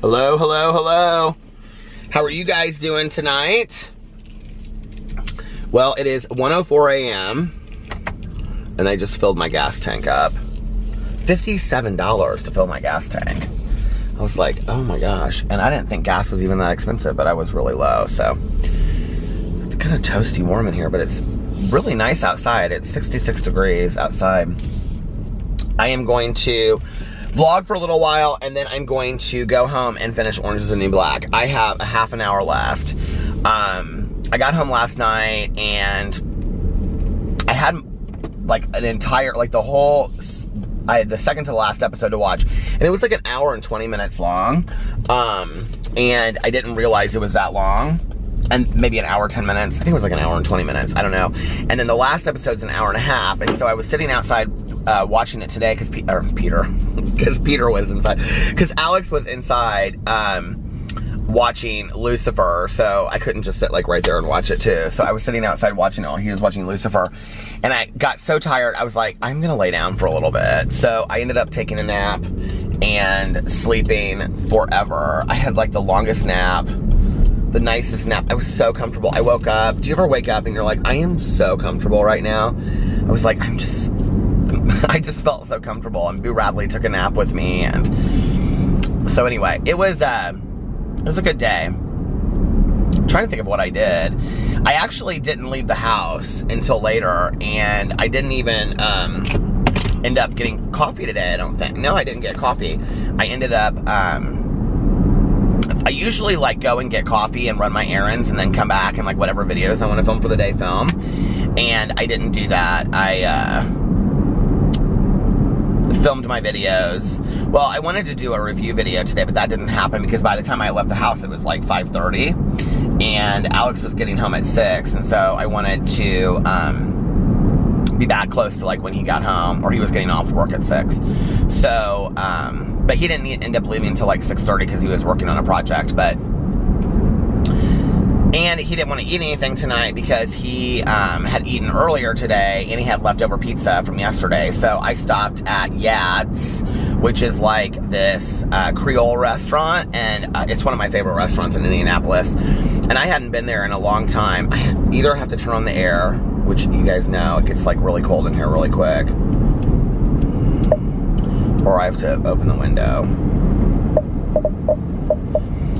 Hello, hello, hello. How are you guys doing tonight? Well, it is 1:04 a.m. and I just filled my gas tank up. $57 to fill my gas tank. I was like, oh my gosh. And I didn't think gas was even that expensive, but I was really low, so. It's kind of toasty warm in here, but it's really nice outside. It's 66 degrees outside. I am going to vlog for a little while, and then I'm going to go home and finish Orange is the New Black. I have a half an hour left. I got home last night, and I had like an entire, like the whole, I had the second to last episode to watch, and it was like an hour and 20 minutes long, and I didn't realize it was that long, and maybe an hour, 10 minutes, I think it was like an hour and 20 minutes, I don't know, and then the last episode's an hour and a half, and so I was sitting outside watching it today, because Peter was inside, because Alex was inside, watching Lucifer, so I couldn't just sit like right there and watch it too. So I was sitting outside watching it while he was watching Lucifer, and I got so tired, I was like, I'm gonna lay down for a little bit. So I ended up taking a nap and sleeping forever. I had like the longest nap, the nicest nap. I was so comfortable. I woke up. Do you ever wake up and you're like, I am so comfortable right now? I was like, I just felt so comfortable, and Boo Radley took a nap with me, and so anyway, it was a good day. I'm trying to think of what I did. I actually didn't leave the house until later, and I didn't even end up getting coffee today, I don't think. No, I didn't get coffee. I ended up, I usually like go and get coffee and run my errands and then come back and like whatever videos I want to film for the day film. And I didn't do that. I filmed my videos. Well, I wanted to do a review video today, but that didn't happen because by the time I left the house, it was like 5:30, and Alex was getting home at 6, and so I wanted to be back close to like when he got home, or he was getting off work at 6. So, but he didn't end up leaving until like 6:30 because he was working on a project, and he didn't want to eat anything tonight because he had eaten earlier today, and he had leftover pizza from yesterday. So I stopped at Yad's, which is like this Creole restaurant, and it's one of my favorite restaurants in Indianapolis. And I hadn't been there in a long time. I either have to turn on the air, which you guys know, it gets like really cold in here really quick, or I have to open the window.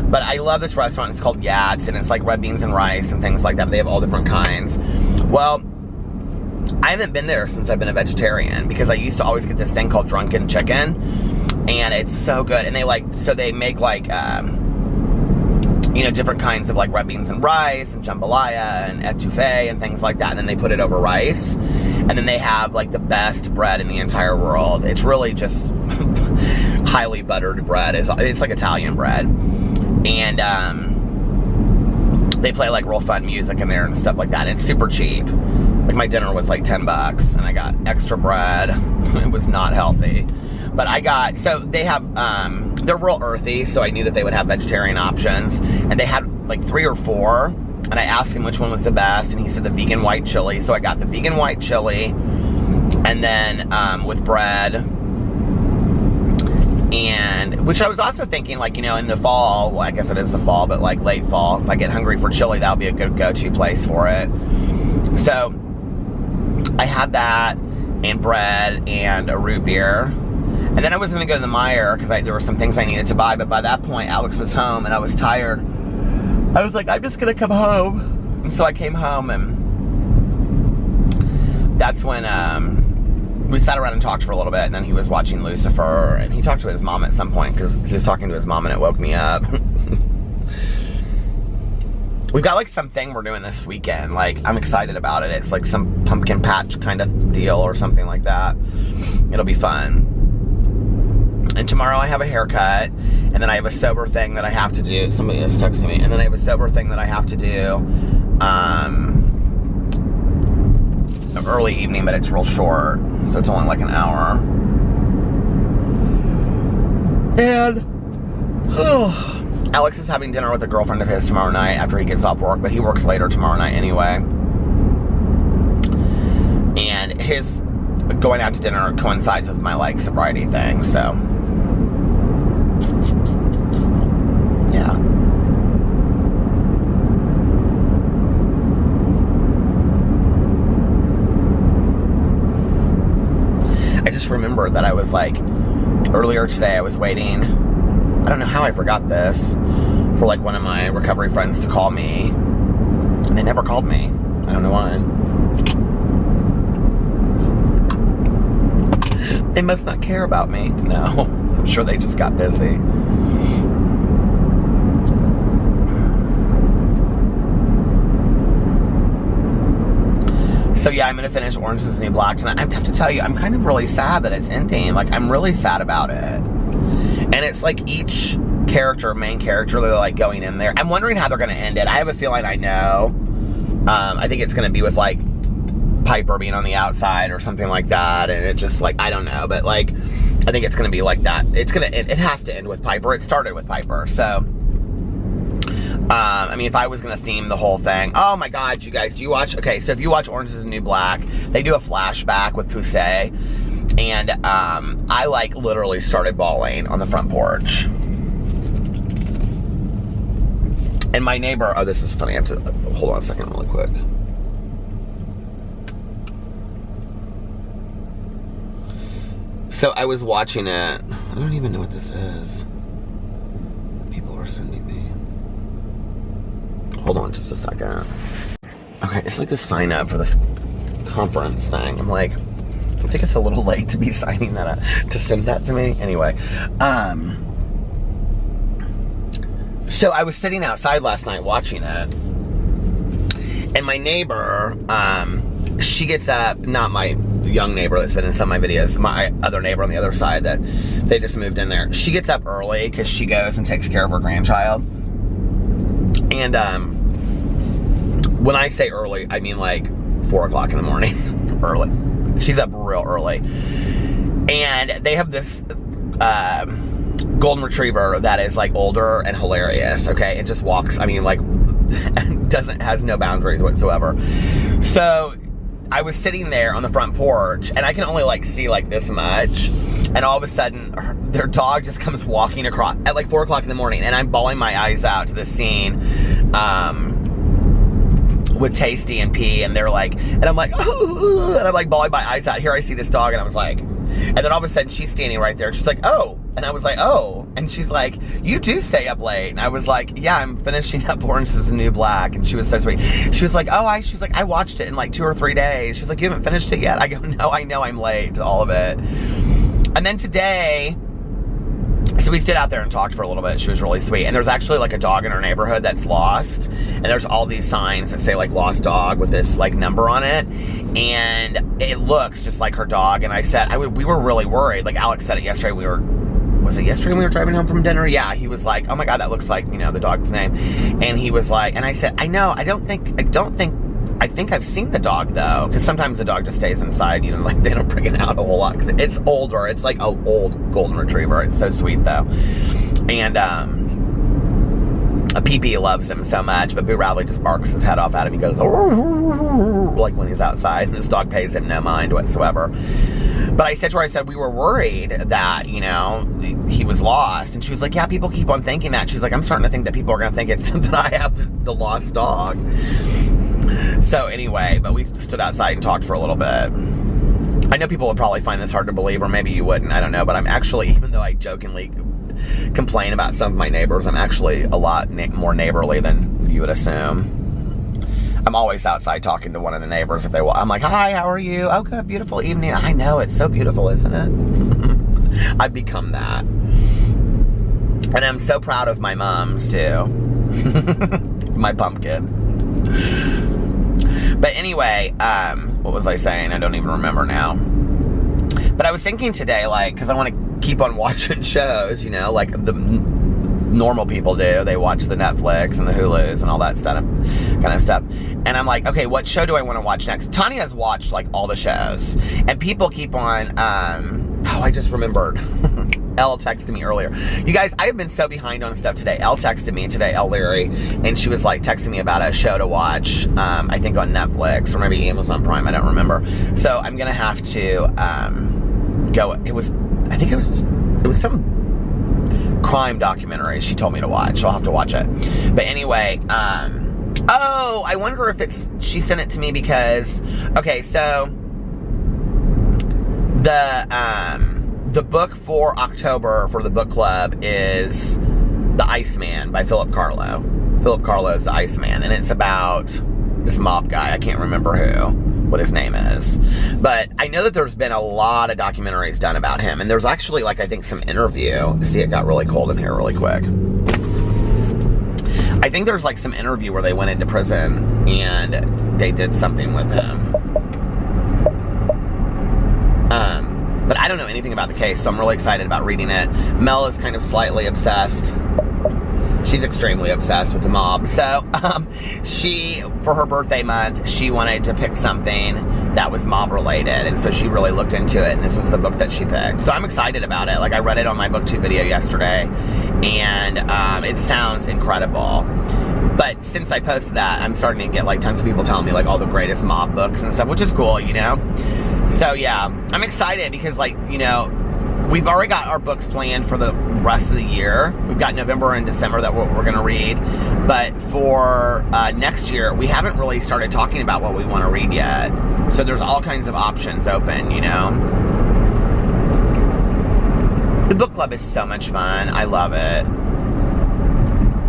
But I love this restaurant. It's called Yad's, and it's like red beans and rice and things like that. But they have all different kinds. Well, I haven't been there since I've been a vegetarian, because I used to always get this thing called Drunken Chicken, and it's so good. And they make like, you know, different kinds of like red beans and rice and jambalaya and etouffee and things like that. And then they put it over rice, and then they have like the best bread in the entire world. It's really just highly buttered bread. It's like Italian bread. And they play like real fun music in there and stuff like that. And it's super cheap. Like my dinner was like $10, and I got extra bread. It was not healthy, but I got, so they have, they're real earthy, so I knew that they would have vegetarian options, and they had like 3 or 4, and I asked him which one was the best, and he said the vegan white chili. So I got the vegan white chili, and then with bread. And, which I was also thinking, like, you know, in the fall, well, I guess it is the fall, but like late fall, if I get hungry for chili, that would be a good go-to place for it. So, I had that, and bread, and a root beer. And then I was going to go to the Meijer, because there were some things I needed to buy, but by that point, Alex was home, and I was tired. I was like, I'm just going to come home. And so I came home, and that's when, we sat around and talked for a little bit, and then he was watching Lucifer, and he talked to his mom at some point, because he was talking to his mom, and it woke me up. We've got like something we're doing this weekend. Like, I'm excited about it. It's like some pumpkin patch kind of deal or something like that. It'll be fun. And tomorrow I have a haircut, and then I have a sober thing that I have to do. Somebody is texting me. And then I have a sober thing that I have to do. Early evening, but it's real short, so it's only like an hour. And Alex is having dinner with a girlfriend of his tomorrow night after he gets off work, but he works later tomorrow night anyway. And his going out to dinner coincides with my like sobriety thing, so just remembered that I was like, earlier today I was waiting, I don't know how I forgot this, for like one of my recovery friends to call me, and they never called me. I don't know why. They must not care about me. No, I'm sure they just got busy. So yeah, I'm gonna finish Orange Is the New Black tonight. I have to tell you, I'm kind of really sad that it's ending. Like, I'm really sad about it. And it's like each character, main character, they're like going in there. I'm wondering how they're gonna end it. I have a feeling I know. I think it's gonna be with like Piper being on the outside or something like that. And it just like, I don't know, but like, I think it's gonna be like that. It's gonna end, it has to end with Piper. It started with Piper, so. I mean, if I was gonna theme the whole thing, oh my God, you guys, do you watch, okay, so if you watch Orange Is the New Black, they do a flashback with Poussey, and I like literally started bawling on the front porch. And my neighbor, oh, this is funny, I have to, hold on a second really quick. So I was watching it, I don't even know what this is. People are sending me. Hold on just a second. Okay, it's like the sign up for this conference thing. I'm like, I think it's a little late to be signing that up, to send that to me. Anyway, so I was sitting outside last night watching it, and my neighbor, she gets up, not my young neighbor that's been in some of my videos, my other neighbor on the other side that they just moved in there. She gets up early because she goes and takes care of her grandchild. And when I say early, I mean like 4 o'clock in the morning. Early. She's up real early. And they have this golden retriever that is like older and hilarious, okay? And just walks, I mean, like, has no boundaries whatsoever. So I was sitting there on the front porch, and I can only like see like this much, and all of a sudden their dog just comes walking across at like 4 o'clock in the morning, and I'm bawling my eyes out to this scene with Tasty and P, and they're like, and I'm like, oh, and I'm like bawling my eyes out. Here I see this dog, and I was like, and then all of a sudden she's standing right there, and she's like, oh, and I was like, oh, and she's like, you do stay up late, and I was like, yeah, I'm finishing up Orange Is the New Black, and she was so sweet. She was like, oh, she's like, I watched it in like 2 or 3 days. She's like, you haven't finished it yet? I go, no, I know I'm late to all of it. And then today, so we stood out there and talked for a little bit. She was really sweet. And there's actually like a dog in our neighborhood that's lost. And there's all these signs that say like lost dog with this like number on it. And it looks just like her dog. And I said, we were really worried. Like Alex said it yesterday. Was it yesterday when we were driving home from dinner? Yeah, he was like, oh my God, that looks like, you know, the dog's name. And he was like, and I said, I know, I think I've seen the dog though, because sometimes the dog just stays inside, you know, like they don't bring it out a whole lot, because it's older. It's like an old golden retriever. It's so sweet though. And a PP loves him so much, but Boo Radley just barks his head off at him. He goes, like when he's outside, and this dog pays him no mind whatsoever. But I said to her, I said, we were worried that, you know, he was lost. And she was like, yeah, people keep on thinking that. She's like, I'm starting to think that people are going to think it's that I have the lost dog. So anyway, but we stood outside and talked for a little bit. I know people would probably find this hard to believe, or maybe you wouldn't, I don't know. But I'm actually, even though I jokingly complain about some of my neighbors, I'm actually a lot more neighborly than you would assume. I'm always outside talking to one of the neighbors if they will. I'm like, hi, how are you? Oh, good, beautiful evening. I know, it's so beautiful, isn't it? I've become that. And I'm so proud of my moms, too. My pumpkin. But anyway, what was I saying? I don't even remember now. But I was thinking today, like, because I want to keep on watching shows, you know, like the normal people do. They watch the Netflix and the Hulus and all that stuff, kind of stuff. And I'm like, okay, what show do I want to watch next? Tanya has watched like all the shows, and people keep on, oh, I just remembered. Elle texted me earlier. You guys, I have been so behind on stuff today. Elle texted me today, Elle Leary, and she was like texting me about a show to watch, I think on Netflix or maybe Amazon Prime, I don't remember. So I'm gonna have to go. I think it was some crime documentary she told me to watch, so I'll have to watch it. But anyway, oh, I wonder if she sent it to me because, okay, so The book for October for the book club is The Iceman by Philip Carlo. Philip Carlo is The Iceman, and it's about this mob guy. I can't remember what his name is. But I know that there's been a lot of documentaries done about him, and there's actually, like, I think some interview. See, it got really cold in here really quick. I think there's, like, some interview where they went into prison, and they did something with him. But I don't know anything about the case, so I'm really excited about reading it. Mel is kind of slightly obsessed. She's extremely obsessed with the mob. So, she, for her birthday month, she wanted to pick something that was mob related. And so she really looked into it, and this was the book that she picked. So I'm excited about it. Like, I read it on my BookTube video yesterday, and it sounds incredible. But since I posted that, I'm starting to get, like, tons of people telling me, like, all the greatest mob books and stuff, which is cool, you know? So, yeah, I'm excited because, like, you know, we've already got our books planned for the rest of the year. We've got November and December that we're going to read. But for next year, we haven't really started talking about what we want to read yet. So there's all kinds of options open, you know. The book club is so much fun. I love it.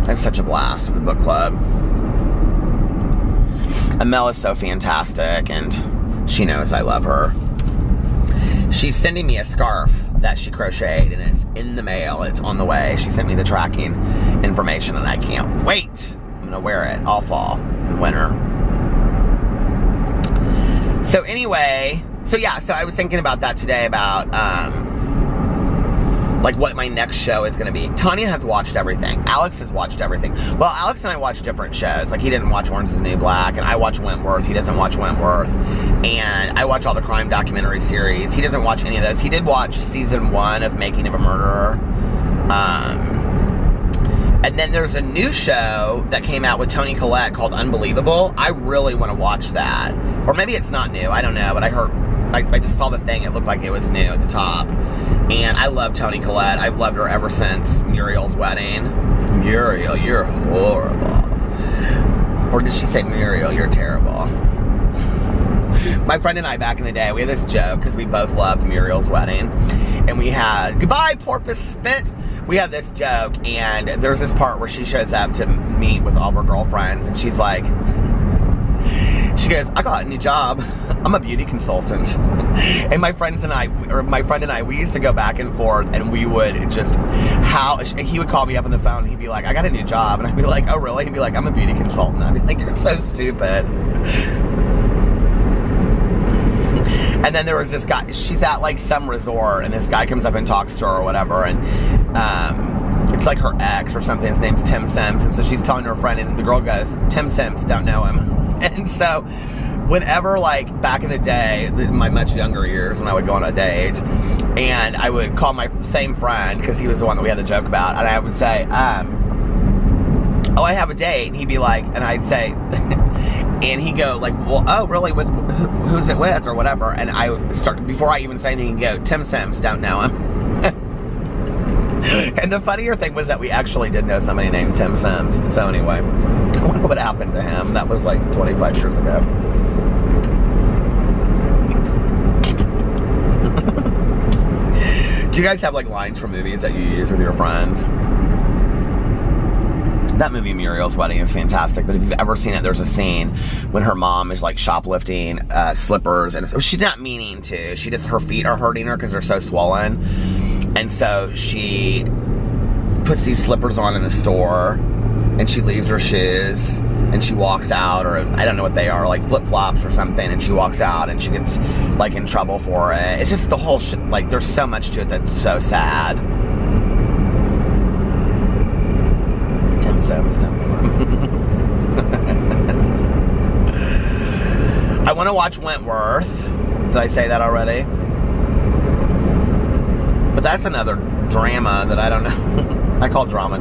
I have such a blast with the book club. And Mel is so fantastic, and she knows I love her. She's sending me a scarf that she crocheted, and it's in the mail. It's on the way. She sent me the tracking information, and I can't wait. I'm gonna wear it all fall and winter. So anyway, so I was thinking about that today, about like what my next show is gonna be. Tanya has watched everything. Alex has watched everything. Well, Alex and I watch different shows. Like, he didn't watch Orange is the New Black, and I watch Wentworth. He doesn't watch Wentworth. And I watch all the crime documentary series. He doesn't watch any of those. He did watch season 1 of Making of a Murderer. And then there's a new show that came out with Toni Collette called Unbelievable. I really want to watch that. Or maybe it's not new. I don't know. But I just saw the thing. It looked like it was new at the top. And I love Toni Collette. I've loved her ever since Muriel's Wedding. Muriel, you're horrible. Or did she say, Muriel, you're terrible? My friend and I, back in the day, we had this joke, because we both loved Muriel's Wedding. And we had, goodbye, porpoise spit. We had this joke, and there's this part where she shows up to meet with all of her girlfriends, and she's like, she goes, I got a new job. I'm a beauty consultant. And my friend and I, we used to go back and forth, and we would just, he would call me up on the phone, and he'd be like, I got a new job. And I'd be like, oh, really? He'd be like, I'm a beauty consultant. I'd be like, you're so stupid. And then there was this guy, she's at like some resort, and this guy comes up and talks to her or whatever, and it's like her ex or something. His name's Tim Sims. And so she's telling her friend, and the girl goes, Tim Sims, don't know him. And so whenever, like, back in the day, in my much younger years, when I would go on a date, and I would call my same friend, because he was the one that we had the joke about, and I would say, oh, I have a date. And he'd be like, and I'd say, and he'd go, like, well, oh, really, with who's it with, or whatever. And I would start, before I even say anything, he'd go, Tim Sims, don't know him. And the funnier thing was that we actually did know somebody named Tim Sims. So anyway, I wonder what happened to him. That was like 25 years ago. Do you guys have, like, lines from movies that you use with your friends? That movie, Muriel's Wedding, is fantastic. But if you've ever seen it, there's a scene when her mom is, like, shoplifting slippers, and she's not meaning to. She just, her feet are hurting her because they're so swollen. And so she puts these slippers on in the store, and she leaves her shoes, and she walks out, or I don't know what they are, like flip-flops or something, and she walks out, and she gets, like, in trouble for it. It's just the whole shit, like, there's so much to it that's so sad. Tim Sims, I want to watch Wentworth. Did I say that already? But that's another drama that I don't know. I call drama.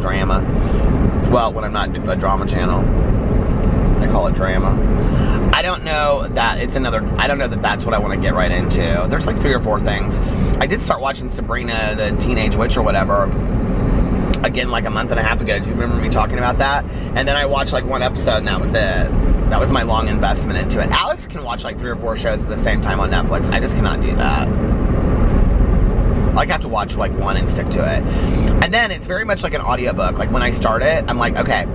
Well, when I'm not a drama channel, I call it drama. I don't know that it's another, I don't know that that's what I want to get right into. There's like 3 or 4 things. I did start watching Sabrina, the Teenage Witch or whatever, again, like a month and a half ago. Do you remember me talking about that? And then I watched like 1 episode, and that was it. That was my long investment into it. Alex can watch like 3 or 4 shows at the same time on Netflix. I just cannot do that. Like, I have to watch, like, one and stick to it. And then it's very much like an audiobook. Like, when I start it, I'm like, okay,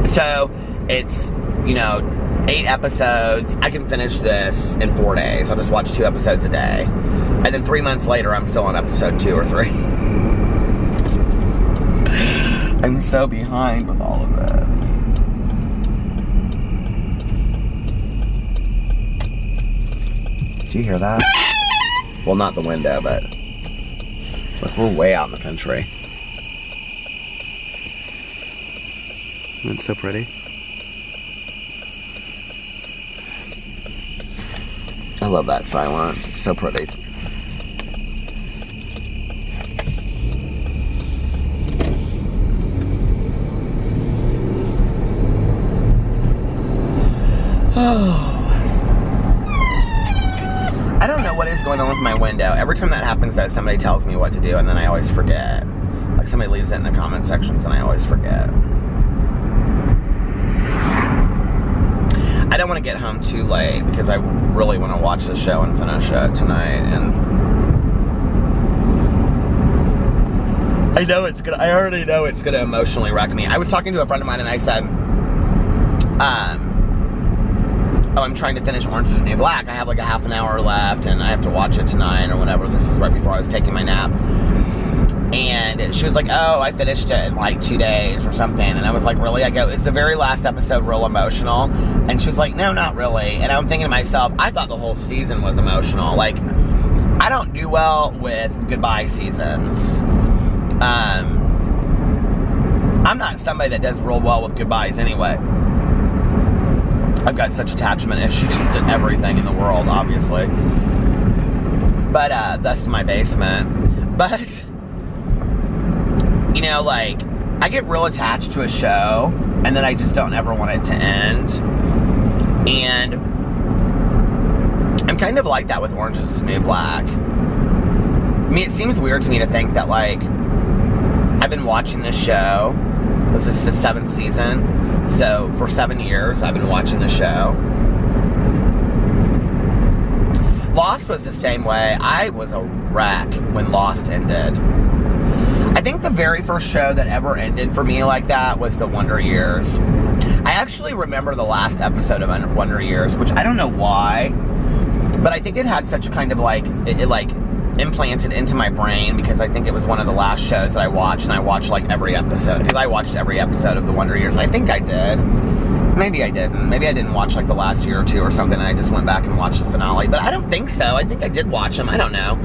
so it's, you know, 8 episodes. I can finish this in 4 days. I'll just watch 2 episodes a day. And then 3 months later, I'm still on episode 2 or 3. I'm so behind with all of it. Do you hear that? Well, not the window, but look, we're way out in the country. It's so pretty. I love that silence. It's so pretty. Oh. I don't know what is going on with my window. Every time that happens, though, somebody tells me what to do, and then I always forget. Like, somebody leaves it in the comment sections, and I always forget. I don't want to get home too late, because I really want to watch the show and finish it tonight, and I already know it's gonna emotionally wreck me. I was talking to a friend of mine, and I said, I'm trying to finish Orange is the New Black. I have like a half an hour left, and I have to watch it tonight or whatever. This is right before I was taking my nap. And she was like, oh, I finished it in like 2 days or something. And I was like, really? I go, is the very last episode real emotional? And she was like, no, not really. And I'm thinking to myself, I thought the whole season was emotional. Like, I don't do well with goodbye seasons. I'm not somebody that does real well with goodbyes anyway. I've got such attachment issues to everything in the world, obviously. But, that's my basement. But, you know, like, I get real attached to a show, and then I just don't ever want it to end. And I'm kind of like that with Orange is the New Black. I mean, it seems weird to me to think that, like, I've been watching this show. This is the 7th season. So, for 7 years, I've been watching the show. Lost was the same way. I was a wreck when Lost ended. I think the very first show that ever ended for me like that was The Wonder Years. I actually remember the last episode of Wonder Years, which I don't know why, but I think it had such kind of like, it like implanted into my brain, because I think it was one of the last shows that I watched, and I watched like every episode, because I watched every episode of The Wonder Years. I think I did. Maybe I didn't. Maybe I didn't watch like the last year or two or something, and I just went back and watched the finale. But I don't think so. I think I did watch them. I don't know.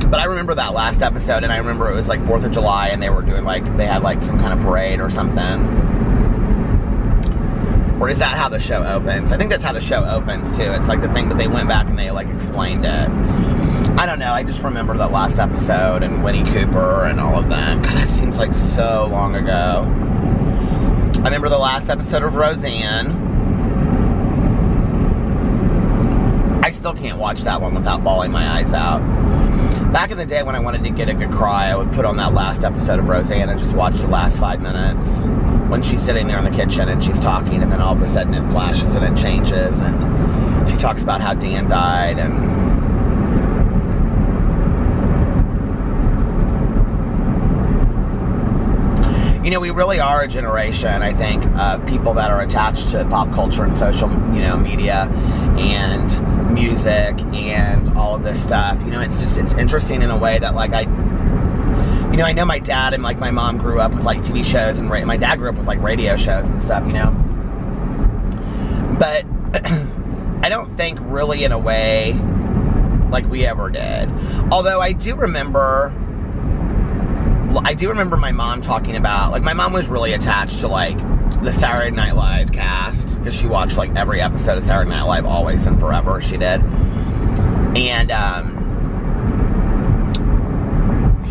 But I remember that last episode, and I remember it was like 4th of July, and they were doing like, they had like some kind of parade or something. Or is that how the show opens? I think that's how the show opens too. It's like the thing that they went back and they like explained it. I don't know, I just remember that last episode and Winnie Cooper and all of them. God, that seems like so long ago. I remember the last episode of Roseanne. I still can't watch that one without bawling my eyes out. Back in the day when I wanted to get a good cry, I would put on that last episode of Roseanne and just watch the last 5 minutes. When she's sitting there in the kitchen and she's talking, and then all of a sudden it flashes and it changes, and she talks about how Dan died, and you know, we really are a generation, I think, of people that are attached to pop culture and social, you know, media and music and all of this stuff. You know, it's just, it's interesting in a way that, like, I know my dad and, like, my mom grew up with, like, TV shows, and my dad grew up with, like, radio shows and stuff, you know. But I don't think really in a way like we ever did. Although I do remember my mom talking about, like, my mom was really attached to, like, the Saturday Night Live cast, because she watched, like, every episode of Saturday Night Live always and forever, she did. And,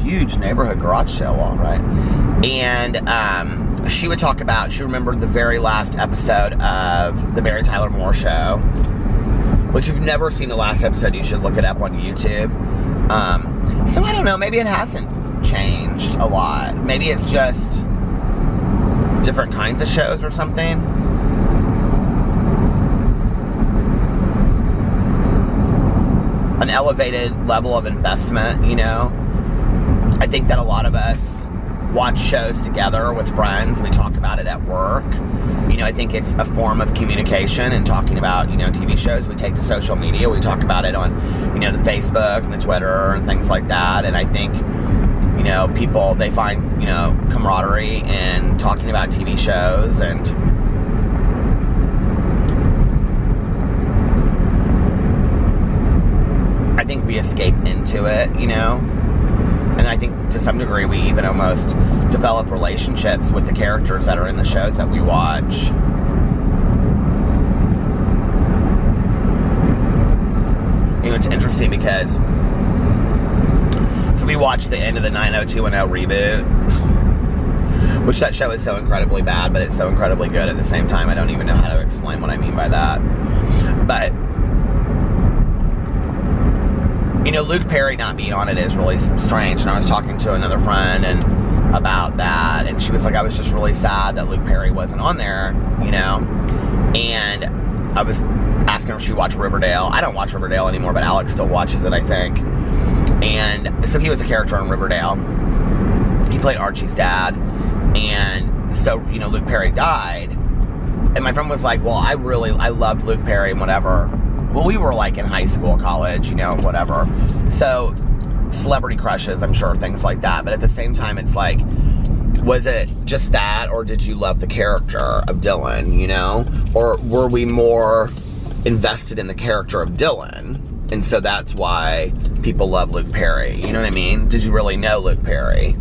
huge neighborhood garage sale wall, right? And, she would talk about, she remembered the very last episode of the Mary Tyler Moore Show, which if you've never seen the last episode, you should look it up on YouTube. So I don't know, maybe it hasn't changed a lot. Maybe it's just different kinds of shows or something. An elevated level of investment, you know. I think that a lot of us watch shows together with friends. We talk about it at work. You know, I think it's a form of communication and talking about, you know, TV shows we take to social media. We talk about it on, you know, the Facebook and the Twitter and things like that. And I think, you know, people, they find, you know, camaraderie in talking about TV shows. And I think we escape into it, you know. And I think to some degree we even almost develop relationships with the characters that are in the shows that we watch. You know, it's interesting because, so we watched the end of the 90210 reboot, which that show is so incredibly bad, but it's so incredibly good at the same time. I don't even know how to explain what I mean by that. But, you know, Luke Perry not being on it is really strange. And I was talking to another friend and about that, and she was like, I was just really sad that Luke Perry wasn't on there, you know. And I was asking her if she watched Riverdale. I don't watch Riverdale anymore, but Alex still watches it, I think. And so he was a character on Riverdale. He played Archie's dad. And so, you know, Luke Perry died. And my friend was like, well, I loved Luke Perry and whatever. Well, we were like in high school, college, you know, whatever. So, celebrity crushes, I'm sure, things like that. But at the same time, it's like, was it just that, or did you love the character of Dylan, you know? Or were we more invested in the character of Dylan? And so that's why people love Luke Perry. You know what I mean? Did you really know Luke Perry?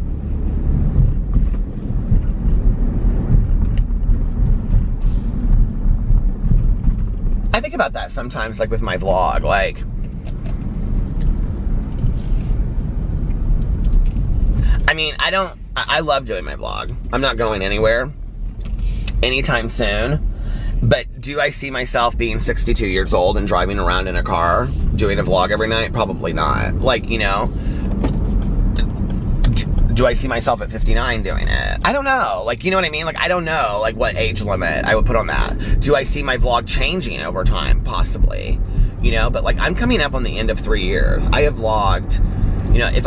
I think about that sometimes, like with my vlog, like, I mean, I love doing my vlog. I'm not going anywhere anytime soon, but do I see myself being 62 years old and driving around in a car doing a vlog every night? Probably not. Like, you know, do I see myself at 59 doing it? I don't know. Like, you know what I mean? Like, I don't know, like, what age limit I would put on that. Do I see my vlog changing over time? Possibly. You know, but, like, I'm coming up on the end of 3 years. I have vlogged, you know, if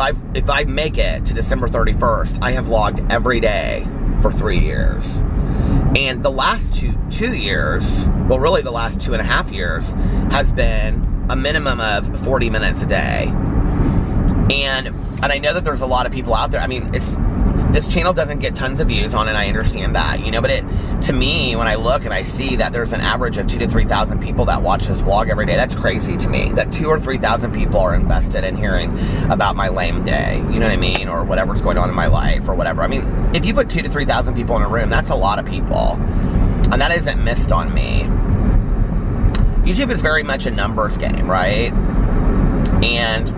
I make it to December 31st, I have vlogged every day for 3 years. And the last two years, well, really the last 2.5 years, has been a minimum of 40 minutes a day. And I know that there's a lot of people out there. I mean, this channel doesn't get tons of views on it, I understand that, you know, but to me, when I look and I see that there's an average of 2,000 to 3,000 people that watch this vlog every day, that's crazy to me. That 2,000 or 3,000 people are invested in hearing about my lame day, you know what I mean, or whatever's going on in my life or whatever. I mean, if you put 2,000 to 3,000 people in a room, that's a lot of people, and that isn't missed on me. YouTube is very much a numbers game, right? And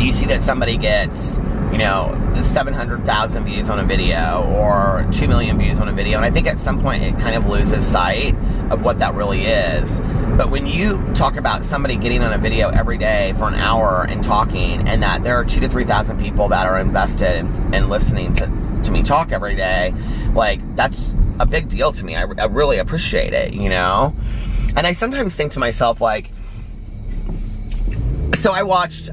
you see that somebody gets, you know, 700,000 views on a video or 2 million views on a video, and I think at some point it kind of loses sight of what that really is. But when you talk about somebody getting on a video every day for an hour and talking, and that there are 2,000 to 3,000 people that are invested in listening to me talk every day, like, that's a big deal to me. I really appreciate it, you know? And I sometimes think to myself, like, so I watched,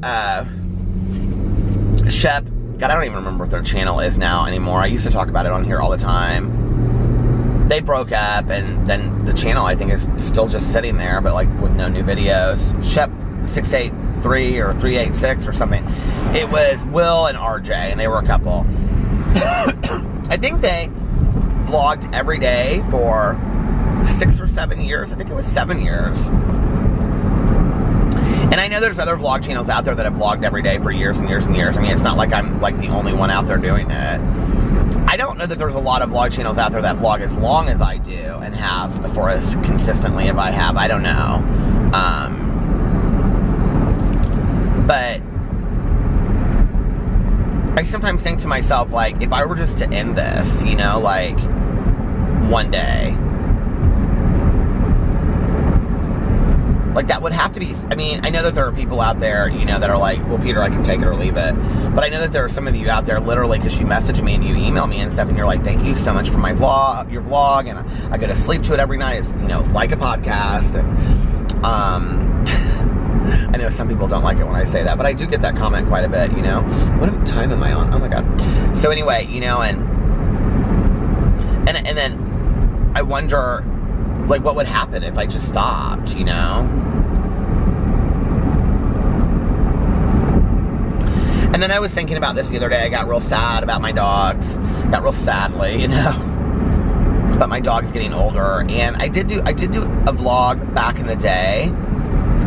Shep, God, I don't even remember what their channel is now anymore. I used to talk about it on here all the time. They broke up, and then the channel, I think, is still just sitting there, but like with no new videos. Shep 683 or 386 or something. It was Will and RJ, and they were a couple. I think they vlogged every day for 6 or 7 years. I think it was 7 years. And I know there's other vlog channels out there that have vlogged every day for years and years and years. I mean, it's not like I'm like the only one out there doing it. I don't know that there's a lot of vlog channels out there that vlog as long as I do and have for as consistently as I have. I don't know. But I sometimes think to myself, like, if I were just to end this, you know, like, one day, like, that would have to be, I mean, I know that there are people out there, you know, that are like, well, Peter, I can take it or leave it. But I know that there are some of you out there, literally, because you message me and you email me and stuff, and you're like, thank you so much for my vlog, your vlog, and I go to sleep to it every night. It's, you know, like a podcast. And, I know some people don't like it when I say that, but I do get that comment quite a bit, you know? What time am I on? Oh my God. So anyway, you know, and then I wonder, like, what would happen if I just stopped, you know? And then I was thinking about this the other day. I got real sad about my dogs. Got real sadly, you know, about my dogs getting older. And I did do a vlog back in the day.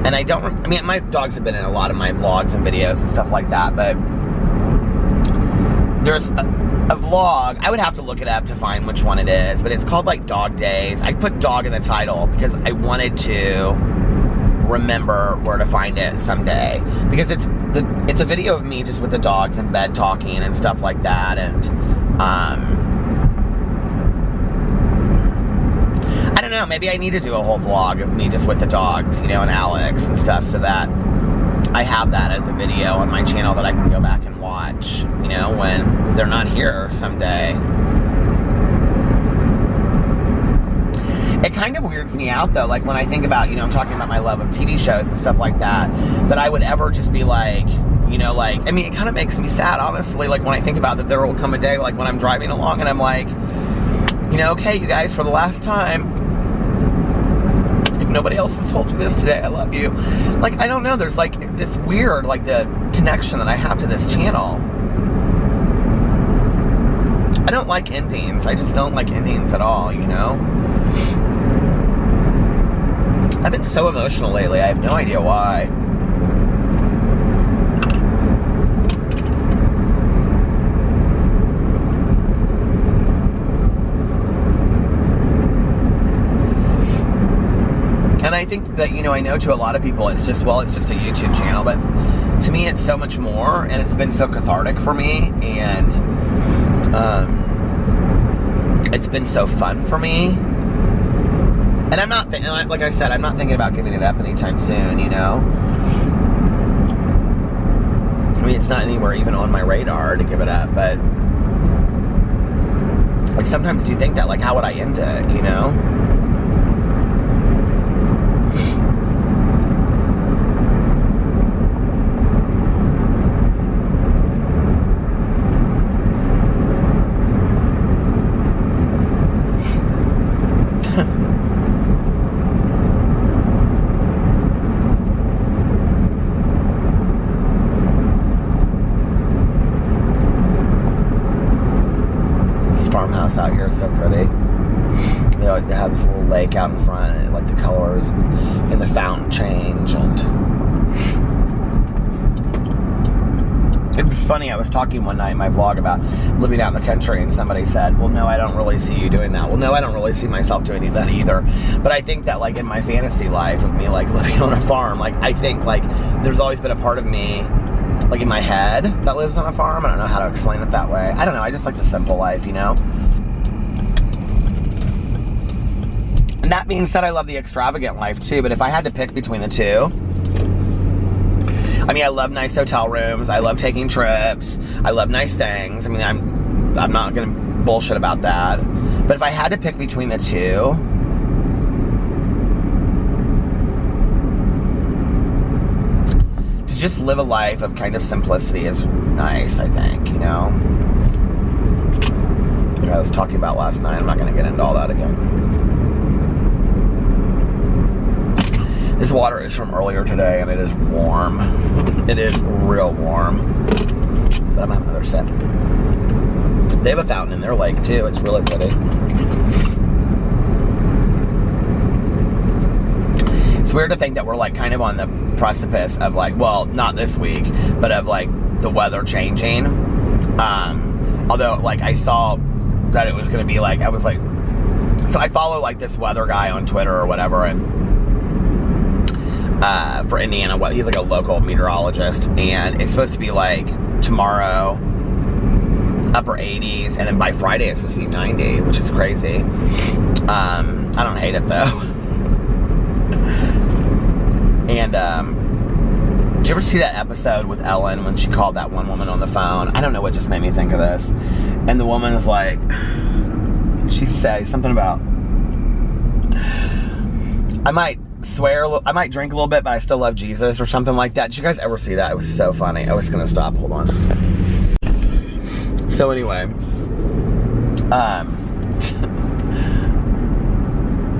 And I mean, my dogs have been in a lot of my vlogs and videos and stuff like that. But there's a vlog. I would have to look it up to find which one it is. But it's called, like, Dog Days. I put dog in the title because I wanted to remember where to find it someday, because it's a video of me just with the dogs in bed talking and stuff like that. And I don't know, maybe I need to do a whole vlog of me just with the dogs, you know, and Alex and stuff, so that I have that as a video on my channel that I can go back and watch, you know, when they're not here someday. It kind of weirds me out, though, like, when I think about, you know, I'm talking about my love of TV shows and stuff like that, that I would ever just be like, you know, like, I mean, it kind of makes me sad, honestly, like, when I think about that there will come a day, like, when I'm driving along and I'm like, you know, okay, you guys, for the last time, if nobody else has told you this today, I love you. Like, I don't know, there's, like, this weird, like, the connection that I have to this channel. I don't like endings. I just don't like endings at all, you know? I've been so emotional lately. I have no idea why. And I think that, you know, I know to a lot of people it's just, well, it's just a YouTube channel, but to me it's so much more, and it's been so cathartic for me, and it's been so fun for me. And I'm not thinking, like I said, I'm not thinking about giving it up anytime soon, you know? I mean, it's not anywhere even on my radar to give it up, but I sometimes do think that, like, how would I end it, you know? Farmhouse out here is so pretty. You know, they have this little lake out in front, and, like, the colors in the fountain change. And it was funny, I was talking one night in my vlog about living out in the country, and somebody said, well, no, I don't really see you doing that. Well, no, I don't really see myself doing that either. But I think that, like, in my fantasy life of me, like, living on a farm, like, I think, like, there's always been a part of me, like, in my head that lives on a farm. I don't know how to explain it that way. I don't know, I just like the simple life, you know? And that being said, I love the extravagant life too, but if I had to pick between the two, I mean, I love nice hotel rooms, I love taking trips, I love nice things. I mean, I'm not gonna bullshit about that. But if I had to pick between the two, just live a life of kind of simplicity is nice, I think, you know? Like I was talking about last night, I'm not going to get into all that again. This water is from earlier today, and it is warm. It is real warm. But I'm having another sip. They have a fountain in their lake, too. It's really pretty. It's weird to think that we're, like, kind of on the precipice of, like, well, not this week, but of, like, the weather changing. Although, like, I saw that it was going to be, like, I was like, so I follow, like, this weather guy on Twitter or whatever, and for Indiana, he's like a local meteorologist, and it's supposed to be, like, tomorrow upper 80s, and then by Friday it's supposed to be 90, which is crazy. I don't hate it, though. And did you ever see that episode with Ellen when she called that one woman on the phone? I don't know what just made me think of this. And the woman is like, she says something about, swear, I might drink a little bit, but I still love Jesus or something like that. Did you guys ever see that? It was so funny. I was gonna stop, hold on. So anyway, I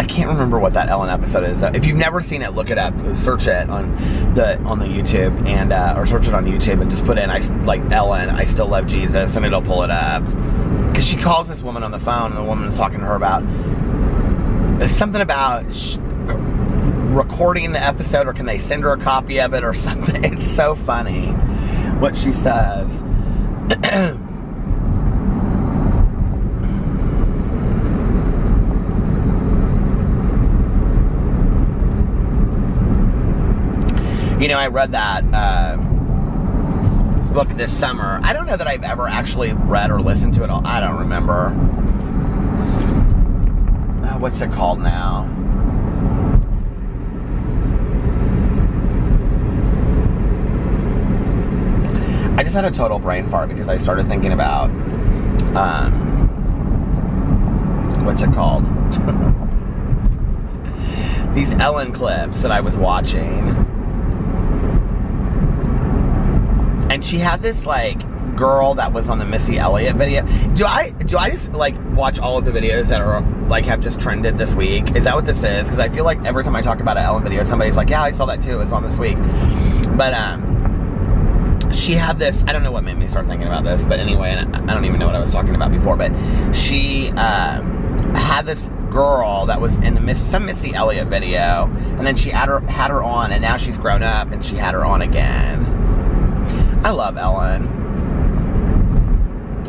can't remember what that Ellen episode is. If you've never seen it, look it up. Search it on the YouTube and or search it on YouTube and just put in Ellen, I still love Jesus, and it'll pull it up. Because she calls this woman on the phone, and the woman is talking to her about something about recording the episode, or can they send her a copy of it or something. It's so funny what she says. You know, I read that book this summer. I don't know that I've ever actually read or listened to it all. I don't remember. What's it called now? I just had a total brain fart because I started thinking about, what's it called? These Ellen clips that I was watching. And she had this, girl that was on the Missy Elliott video. Do I just, watch all of the videos that are, have just trended this week? Is that what this is? Because I feel like every time I talk about an Ellen video, somebody's like, yeah, I saw that too. It was on this week. But, she had this, I don't know what made me start thinking about this, but anyway, and I don't even know what I was talking about before, but she, had this girl that was in some Missy Elliott video, and then she had her on, and now she's grown up, and she had her on again. I love Ellen.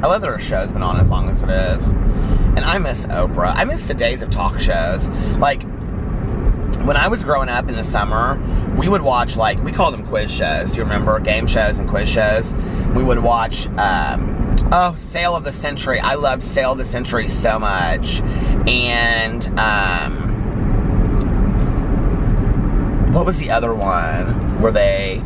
I love that her show's been on as long as it is. And I miss Oprah. I miss the days of talk shows. When I was growing up in the summer, we would watch, we called them quiz shows. Do you remember? Game shows and quiz shows. We would watch, Sale of the Century. I loved Sale of the Century so much. And, what was the other one? Where they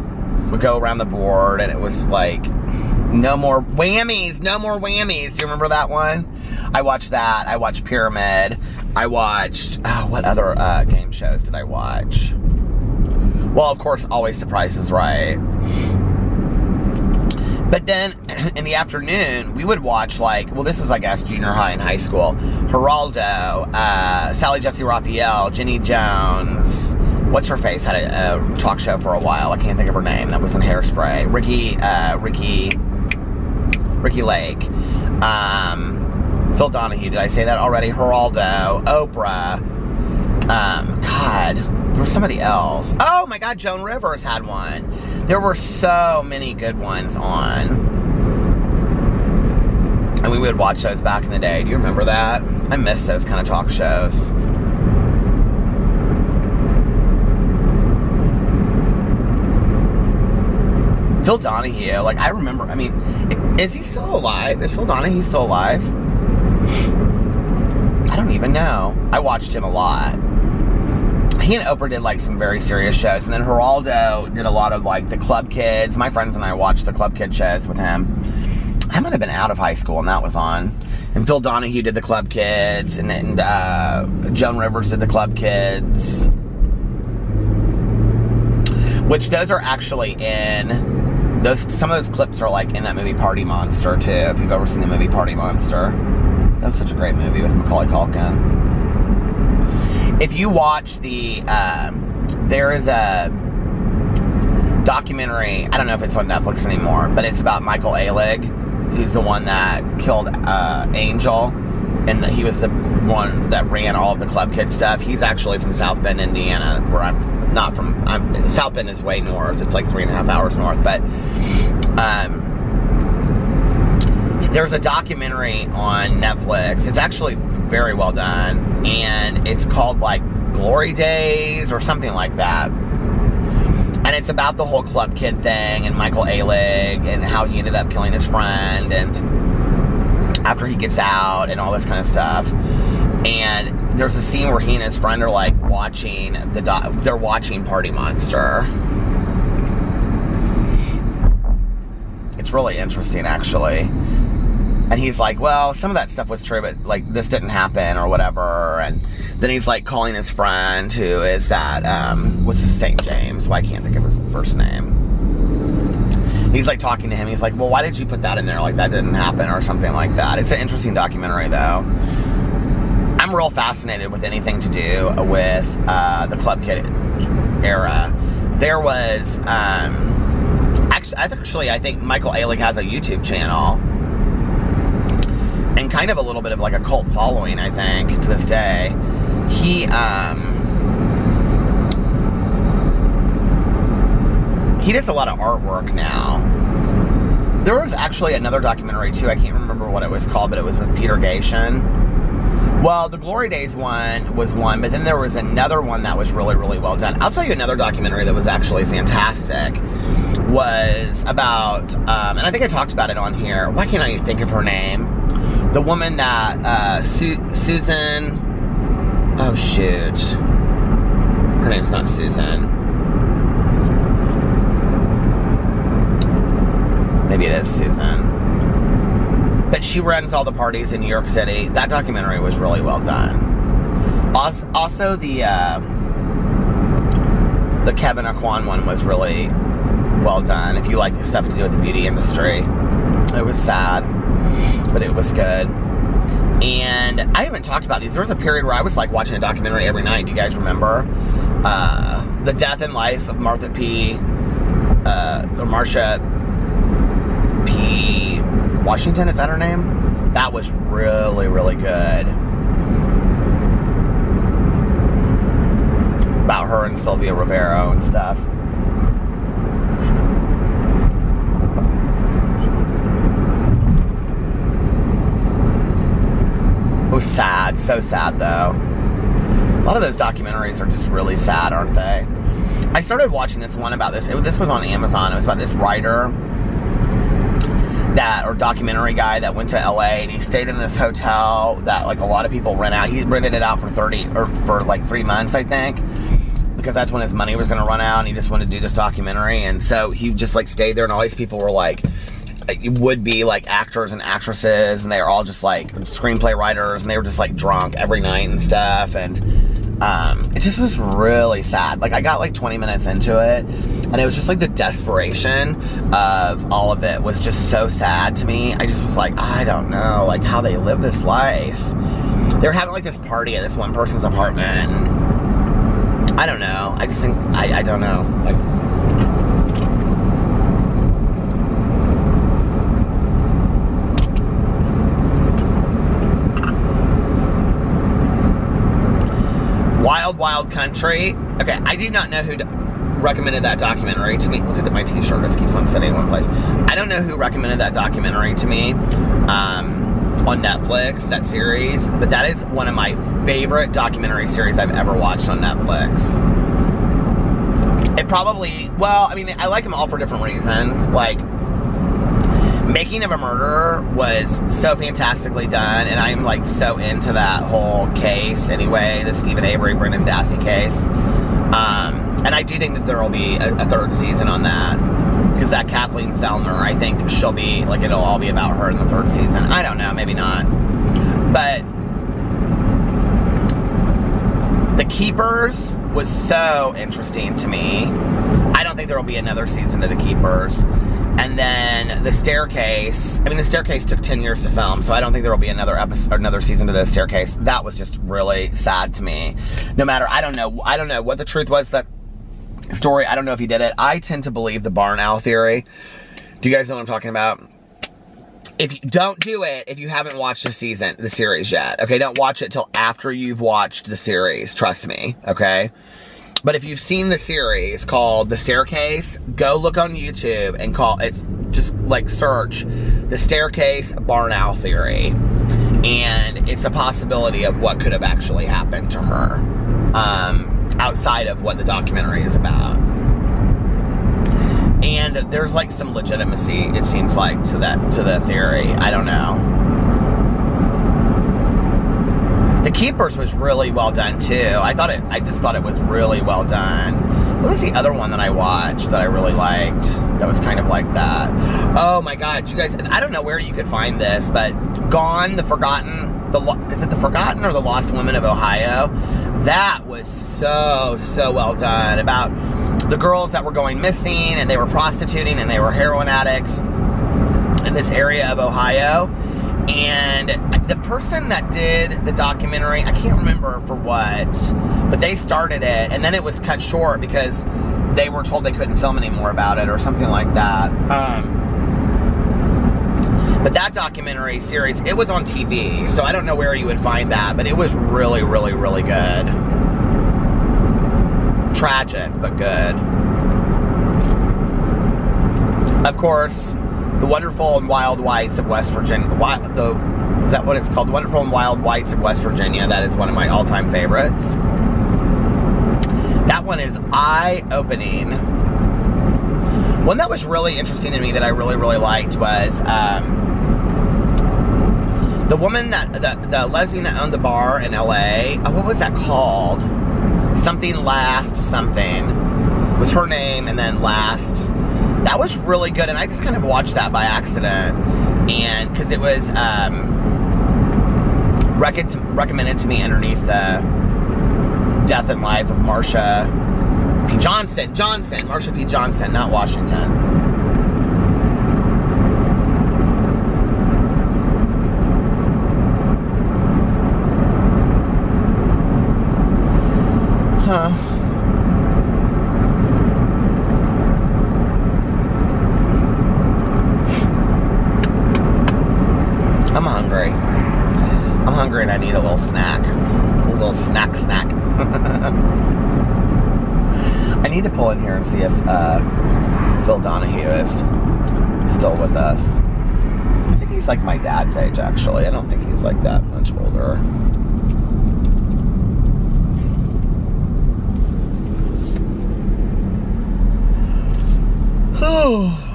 would go around the board, and it was no more whammies, no more whammies. Do you remember that one? I watched that. I watched Pyramid. I watched, what other game shows did I watch? Well, of course, always The Price is Right. But then, in the afternoon, we would watch, this was, I guess, junior high and high school. Geraldo, Sally Jessy Raphael, Jenny Jones. What's her face had a talk show for a while. I can't think of her name. That was in Hairspray. Ricky Lake. Phil Donahue. Did I say that already? Geraldo. Oprah. God. There was somebody else. Oh my God, Joan Rivers had one. There were so many good ones on. And we would watch those back in the day. Do you remember that? I miss those kind of talk shows. Phil Donahue, I remember, is he still alive? Is Phil Donahue still alive? I don't even know. I watched him a lot. He and Oprah did, some very serious shows, and then Geraldo did a lot of, the Club Kids. My friends and I watched the Club Kid shows with him. I might have been out of high school, and that was on. And Phil Donahue did the Club Kids, and Joan Rivers did the Club Kids. Which those are actually in... Some of those clips are in that movie Party Monster too, if you've ever seen the movie Party Monster. That was such a great movie with Macaulay Culkin. If you watch there is a documentary, I don't know if it's on Netflix anymore, but it's about Michael Alig, who's the one that killed Angel, and he was the one that ran all of the Club Kid stuff. He's actually from South Bend, Indiana, where I'm not from. South Bend is way north. It's 3.5 hours north. But there's a documentary on Netflix. It's actually very well done, and it's called Glory Days or something like that. And it's about the whole Club Kid thing and Michael Alig and how he ended up killing his friend and after he gets out and all this kind of stuff. And there's a scene where he and his friend are watching they're watching Party Monster. It's really interesting, actually. And he's like, well, some of that stuff was true, but like this didn't happen or whatever. And then he's like calling his friend who is that, what's his St. James? Well, I can't think of his first name. He's like talking to him. He's like, well, why did you put that in there? Like that didn't happen or something like that. It's an interesting documentary though. I'm real fascinated with anything to do with the Club Kid era. There was, actually, I think Michael Ehrlich has a YouTube channel and kind of a little bit of like a cult following, I think, to this day. He does a lot of artwork now. There was actually another documentary too, I can't remember what it was called, but it was with Peter Gatien. Well, the Glory Days one was one, but then there was another one that was really, really well done. I'll tell you another documentary that was actually fantastic. Was about, and I think I talked about it on here. Why can't I even think of her name? The woman that, Susan, oh shoot. Her name's not Susan. Maybe it is Susan. But she runs all the parties in New York City. That documentary was really well done. Also, the Kevin Aquan one was really well done. If you like stuff to do with the beauty industry, it was sad, but it was good. And I haven't talked about these. There was a period where I was like watching a documentary every night. Do you guys remember? The Death and Life of Marsha P. Washington, is that her name? That was really, really good. About her and Sylvia Rivero and stuff. It was sad, so sad though. A lot of those documentaries are just really sad, aren't they? I started watching this one about this. This was on Amazon. It was about this writer or documentary guy that went to LA and he stayed in this hotel that like a lot of people rent out. He rented it out for for like 3 months, I think, because that's when his money was going to run out and he just wanted to do this documentary. And so he just like stayed there and all these people were like, would be like actors and actresses, and they were all just like screenplay writers, and they were just like drunk every night and stuff. And it just was really sad. Like I got like 20 minutes into it and it was just like the desperation of all of it was just so sad to me. I just was like, I don't know, like how they live this life. They were having like this party at this one person's apartment. I don't know. I just think, I don't know. Like, Wild Wild Country. Okay, I do not know who recommended that documentary to me. Look at that, my t-shirt just keeps on sitting in one place. I don't know who recommended that documentary to me on Netflix, that series, but that is one of my favorite documentary series I've ever watched on Netflix. It probably, well, I mean, I like them all for different reasons. Like, Making of a Murderer was so fantastically done, and I'm like so into that whole case anyway, the Stephen Avery, Brendan Dassey case. And I do think that there will be a third season on that, because that Kathleen Zellner, I think she'll be, like, it'll all be about her in the third season. I don't know, maybe not. But The Keepers was so interesting to me. I don't think there will be another season to The Keepers. And then The Staircase. I mean, The Staircase took 10 years to film, so I don't think there will be another episode, another season to The Staircase. That was just really sad to me. No matter, I don't know what the truth was, that story. I don't know if he did it. I tend to believe the barn owl theory. Do you guys know what I'm talking about? If you don't do it, if you haven't watched the series yet, okay? Don't watch it till after you've watched the series. Trust me, okay? But if you've seen the series called The Staircase, go look on YouTube and just like search The Staircase Barn Owl Theory. And it's a possibility of what could have actually happened to her, outside of what the documentary is about. And there's like some legitimacy, it seems like, to the theory. I don't know. The Keepers was really well done too. I just thought it was really well done. What was the other one that I watched that I really liked that was kind of like that? Oh my God, you guys, I don't know where you could find this, but Gone, The Forgotten, is it The Forgotten or The Lost Women of Ohio? That was so well done, about the girls that were going missing and they were prostituting and they were heroin addicts in this area of Ohio. And the person that did the documentary, I can't remember for what, but they started it and then it was cut short because they were told they couldn't film anymore about it or something like that. But that documentary series, it was on TV, so I don't know where you would find that, but it was really good. Tragic, but good. Of course, The Wonderful and Wild Whites of West Virginia. Is that what it's called? The Wonderful and Wild Whites of West Virginia. That is one of my all-time favorites. That one is eye-opening. One that was really interesting to me that I really liked was the woman the lesbian that owned the bar in LA. What was that called? Something Last something was her name, and then Last. That was really good, and I just kind of watched that by accident, and because it was recommended to me underneath the Death and Life of Marsha P. Johnson, Marsha P. Johnson, not Washington. Huh. I'm hungry and I need a little snack. A little snack. I need to pull in here and see if Phil Donahue is still with us. I think he's like my dad's age, actually. I don't think he's like that much older. Oh.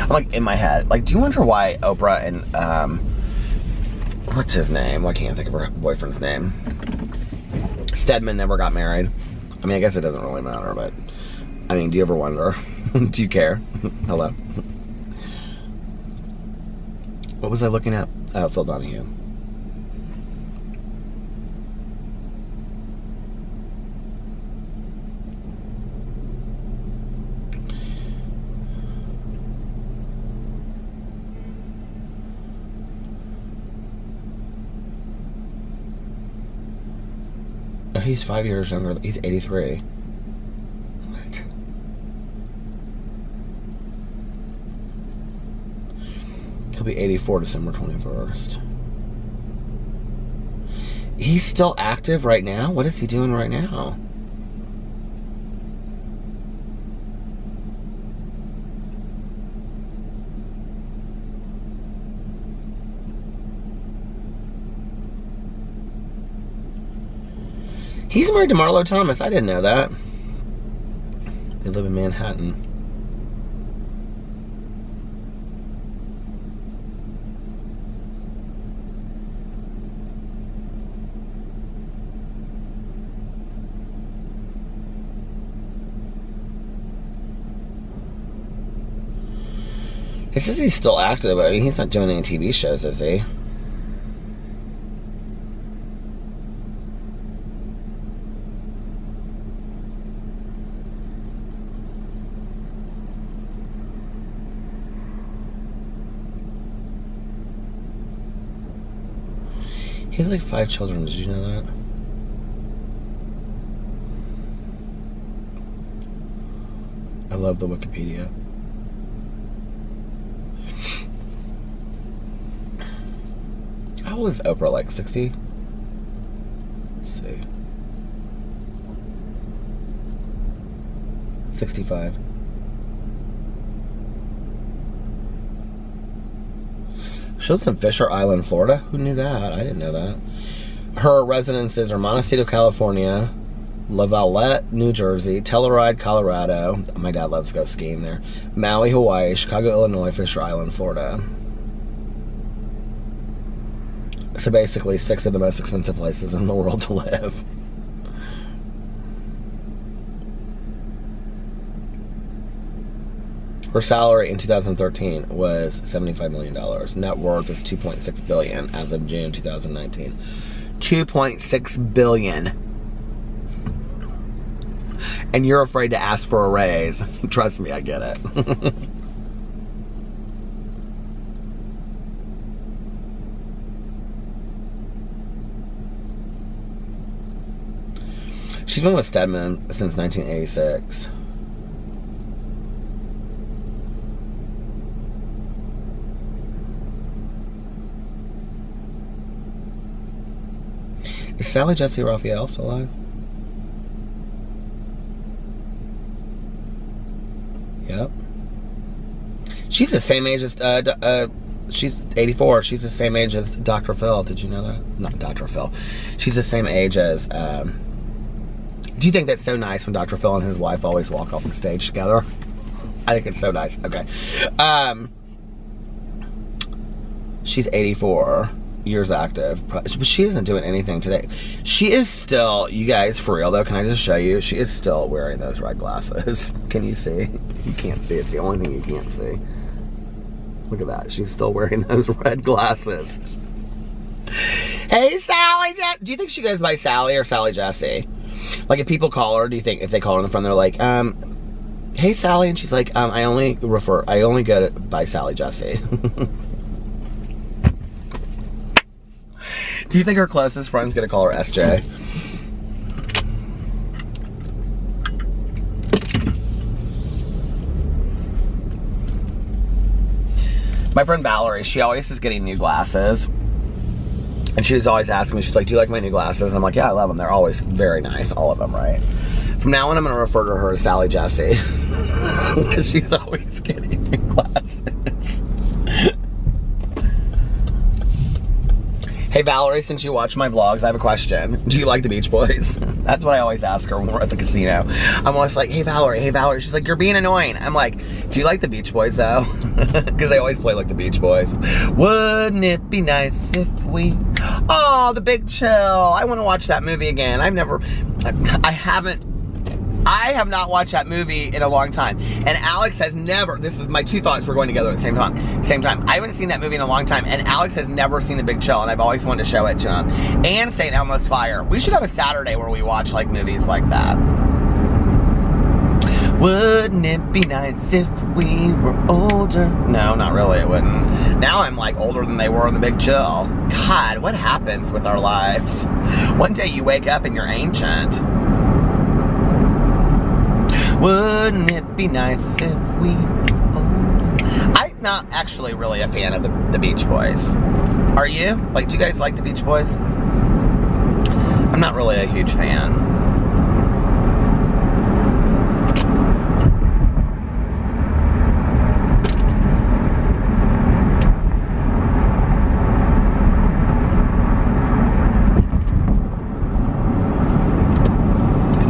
I'm like in my head, like, do you wonder why Oprah and what's his name? Why can't I think of her boyfriend's name? Stedman never got married. I mean, I guess it doesn't really matter, but I mean, do you ever wonder? Do you care? Hello. What was I looking at? Oh, Phil Donahue. Oh, he's 5 years younger. He's 83. What? He'll be 84 December 21st. He's still active right now? What is he doing right now? He's married to Marlo Thomas. I didn't know that. They live in Manhattan. It says he's still active, but I mean, he's not doing any TV shows, is he? He has like 5 children, did you know that? I love the Wikipedia. How old is Oprah, like 60? Let's see. 65. She lives in Fisher Island, Florida. Who knew that? I didn't know that. Her residences are Montecito, California, Lavalette, New Jersey, Telluride, Colorado. My dad loves to go skiing there. Maui, Hawaii, Chicago, Illinois, Fisher Island, Florida. So basically 6 of the most expensive places in the world to live. Her salary in 2013 was $75 million. Net worth is $2.6 billion as of June 2019. $2.6 billion. And you're afraid to ask for a raise. Trust me, I get it. She's been with Stedman since 1986. Is Sally Jesse Raphael still alive? Yep. She's the same age as, she's 84. She's the same age as Dr. Phil. Did you know that? Not Dr. Phil. She's the same age as, do you think that's so nice when Dr. Phil and his wife always walk off the stage together? I think it's so nice. Okay. She's 84 years active, but she isn't doing anything today. She is still, you guys, for real though, can I just show you? She is still wearing those red glasses. Can you see? You can't see. It's the only thing you can't see. Look at that. She's still wearing those red glasses. Hey, Sally Jess. Do you think she goes by Sally or Sally Jesse? Like, if people call her, do you think if they call her on the phone, they're like, hey, Sally, and she's like, I only go by Sally Jesse. Do you think her closest friend's gonna call her SJ? My friend Valerie, she always is getting new glasses. And she was always asking me, she's like, do you like my new glasses? And I'm like, yeah, I love them. They're always very nice, all of them, right? From now on, I'm gonna refer to her as Sally Jesse. Because she's always getting new glasses. Hey Valerie, since you watch my vlogs, I have a question. Do you like the Beach Boys? That's what I always ask her when we're at the casino. I'm always like, hey Valerie. She's like, you're being annoying. I'm like, do you like the Beach Boys though? Because they always play like the Beach Boys. Wouldn't it be nice if we... Oh, The Big Chill. I want to watch that movie again. I have not watched that movie in a long time. And Alex has never, this is my two thoughts, we're going together at the same time. I haven't seen that movie in a long time, and Alex has never seen The Big Chill, and I've always wanted to show it to him. And St. Elmo's Fire. We should have a Saturday where we watch like movies like that. Wouldn't it be nice if we were older? No, not really, it wouldn't. Now I'm like older than they were in The Big Chill. God, what happens with our lives? One day you wake up and you're ancient. Wouldn't it be nice if we... I'm not actually really a fan of the Beach Boys. Are you? Like, do you guys like the Beach Boys? I'm not really a huge fan.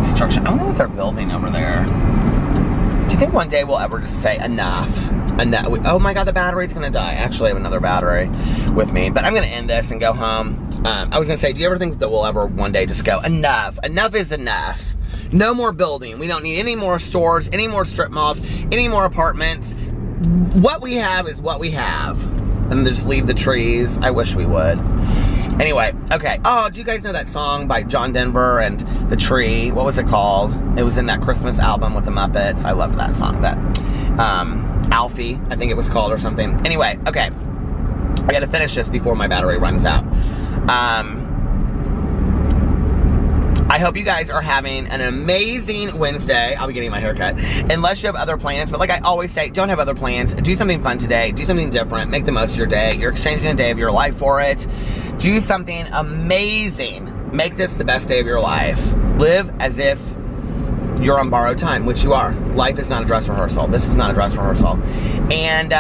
Construction. I wonder what they're building over there. Do you think one day we'll ever just say enough? Oh my God, the battery's gonna die. Actually, I have another battery with me, but I'm gonna end this and go home. I was gonna say, do you ever think that we'll ever one day just go, enough? Enough is enough. No more building. We don't need any more stores, any more strip malls, any more apartments. What we have is what we have. And just leave the trees. I wish we would. Anyway, okay. Oh, do you guys know that song by John Denver and The Tree? What was it called? It was in that Christmas album with the Muppets. I loved that song. That Alfie, I think it was called, or something. Anyway, okay. I gotta finish this before my battery runs out. I hope you guys are having an amazing Wednesday. I'll be getting my hair cut. Unless you have other plans, but like I always say, don't have other plans. Do something fun today. Do something different. Make the most of your day. You're exchanging a day of your life for it. Do something amazing. Make this the best day of your life. Live as if you're on borrowed time, which you are. Life is not a dress rehearsal. This is not a dress rehearsal. And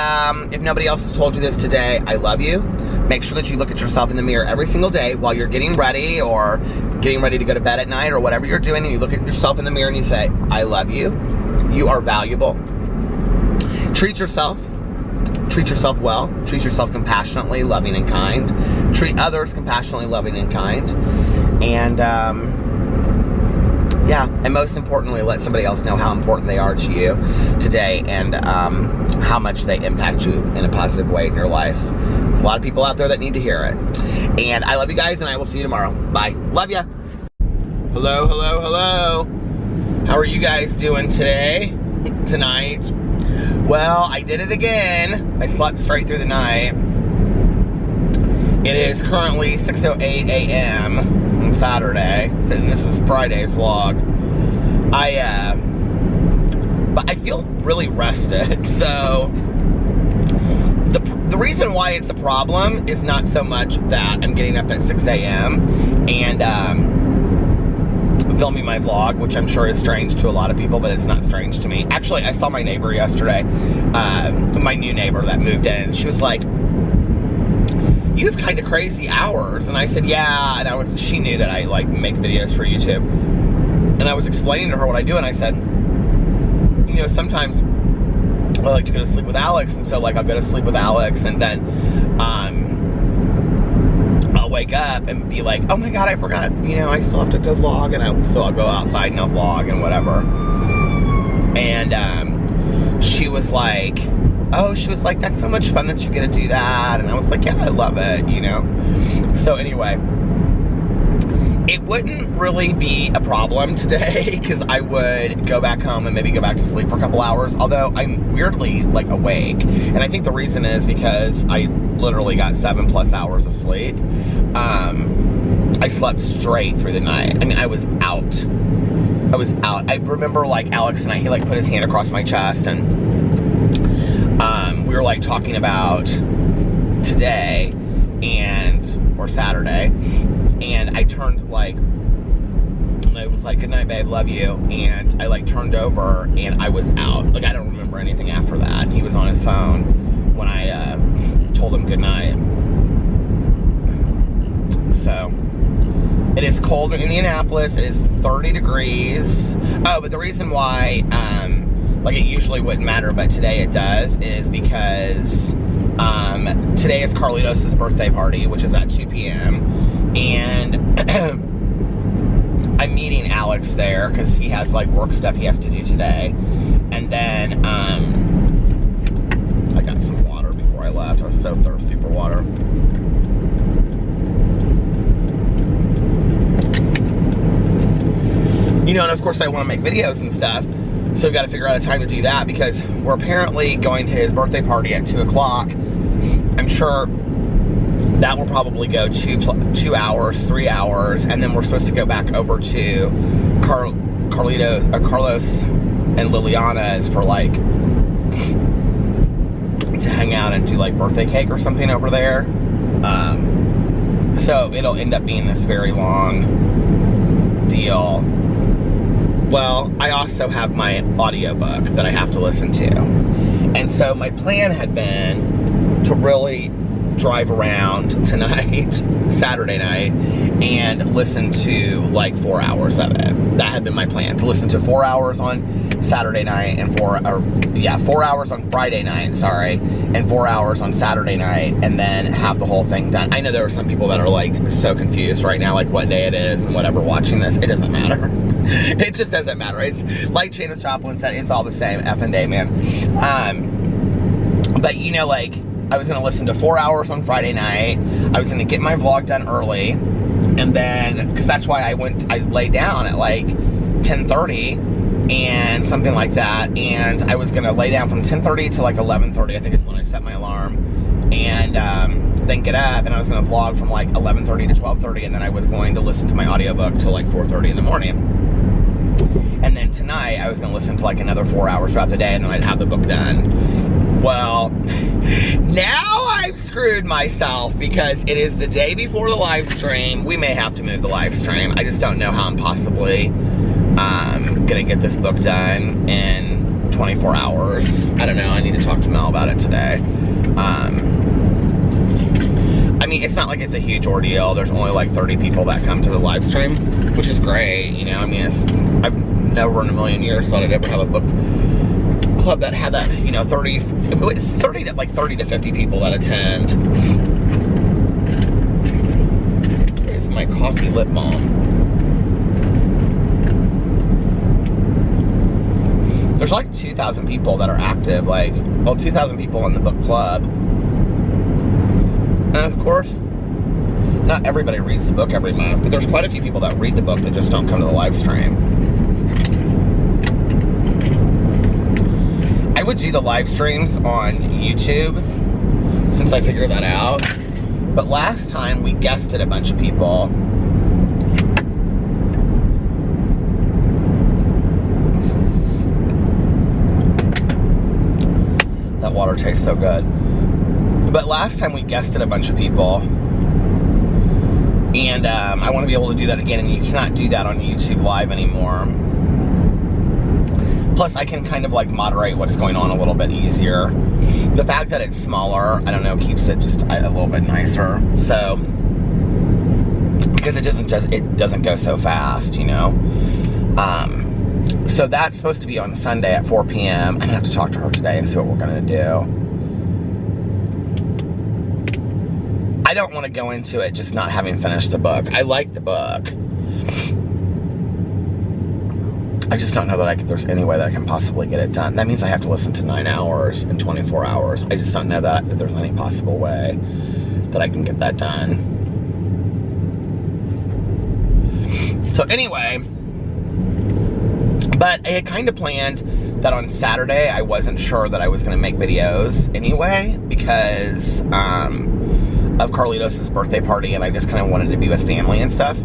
if nobody else has told you this today, I love you. Make sure that you look at yourself in the mirror every single day while you're getting ready or getting ready to go to bed at night or whatever you're doing, and you look at yourself in the mirror and you say, I love you. You are valuable. Treat yourself well. Treat yourself compassionately, loving, and kind. Treat others compassionately, loving, and kind. And, yeah, and most importantly, let somebody else know how important they are to you today and how much they impact you in a positive way in your life. There's a lot of people out there that need to hear it. And I love you guys, and I will see you tomorrow. Bye. Love ya. Hello, hello, hello. How are you guys doing today? Tonight? Well, I did it again. I slept straight through the night. It is currently 6:08 a.m. on Saturday. So this is Friday's vlog. But I feel really rested. So the reason why it's a problem is not so much that I'm getting up at 6 a.m. and filming my vlog, which I'm sure is strange to a lot of people, but it's not strange to me. Actually, I saw my neighbor yesterday, my new neighbor that moved in. She was like, you have kind of crazy hours. And I said, yeah. And she knew that I like make videos for YouTube. And I was explaining to her what I do, and I said, you know, sometimes I like to go to sleep with Alex, and so like I'll go to sleep with Alex, and then I'll wake up and be like, oh my god, I forgot, you know, I still have to go vlog, and so I'll go outside and I'll vlog and whatever. And she was like, that's so much fun that you get to do that. And I was like, yeah, I love it, you know. So anyway, it wouldn't really be a problem today because I would go back home and maybe go back to sleep for a couple hours, although I'm weirdly like awake. And I think the reason is because I literally got 7+ hours of sleep. I slept straight through the night. I mean, I was out. I remember like Alex and he like put his hand across my chest, and we were like talking about today or Saturday, and I turned like, and I was like, good night, babe, love you. And I like turned over and I was out. Like, I don't remember anything after that. And he was on his phone when I told him good night. So it is cold in Indianapolis. It is 30 degrees. Oh, but the reason why, like it usually wouldn't matter, but today it does, is because today is Carlitos' birthday party, which is at 2 p.m. And I'm meeting Alex there because he has like work stuff he has to do today. And then I got some water before I left. I was so thirsty for water. You know, and of course I want to make videos and stuff. So we've got to figure out a time to do that because we're apparently going to his birthday party at 2 o'clock. I'm sure that will probably go 2 hours, 3 hours, and then we're supposed to go back over to Carlos and Liliana's for like, to hang out and do like birthday cake or something over there. So it'll end up being this very long deal. Well, I also have my audiobook that I have to listen to. And so my plan had been to really drive around tonight, Saturday night, and listen to like 4 hours of it. That had been my plan, to listen to 4 hours on Saturday night and 4 hours on Friday night, sorry, and 4 hours on Saturday night, and then have the whole thing done. I know there are some people that are like so confused right now, like what day it is and whatever, watching this. It doesn't matter. It just doesn't matter. It's like Janis Joplin said, it's all the same effing day, man. But you know, like, I was gonna listen to 4 hours on Friday night. I was gonna get my vlog done early, and then, because that's why I laid down at like 10:30 and something like that, and I was gonna lay down from 10:30 to like 11:30, I think is when I set my alarm, and then get up, and I was gonna vlog from like 11:30 to 12:30, and then I was going to listen to my audiobook till like 4:30 in the morning. And then tonight, I was gonna listen to like another 4 hours throughout the day, and then I'd have the book done. Well, now I've screwed myself because it is the day before the live stream. We may have to move the live stream. I just don't know how I'm possibly gonna get this book done in 24 hours. I don't know. I need to talk to Mel about it today. I mean, it's not like it's a huge ordeal. There's only like 30 people that come to the live stream, which is great, you know. I mean, I've never in a million years thought I'd ever have a book club that had that, you know, 30 to 50 people that attend. Here's my coffee lip balm. There's like 2,000 people that are active, like, well, 2,000 people in the book club. And of course, not everybody reads the book every month, but there's quite a few people that read the book that just don't come to the live stream. I would do the live streams on YouTube since I figured that out. But last time we guested a bunch of people. That water tastes so good. But last time we guested a bunch of people, and I want to be able to do that again, and you cannot do that on YouTube Live anymore. Plus, I can kind of like moderate what's going on a little bit easier. The fact that it's smaller, I don't know, keeps it just a little bit nicer. So, because it doesn't go so fast, you know. So that's supposed to be on Sunday at 4 p.m. I'm gonna have to talk to her today and see what we're gonna do. I don't want to go into it just not having finished the book. I like the book. I just don't know that there's any way that I can possibly get it done. That means I have to listen to 9 hours in 24 hours. I just don't know that there's any possible way that I can get that done. So anyway, but I had kind of planned that on Saturday I wasn't sure that I was going to make videos anyway because of Carlitos' birthday party, and I just kind of wanted to be with family and stuff.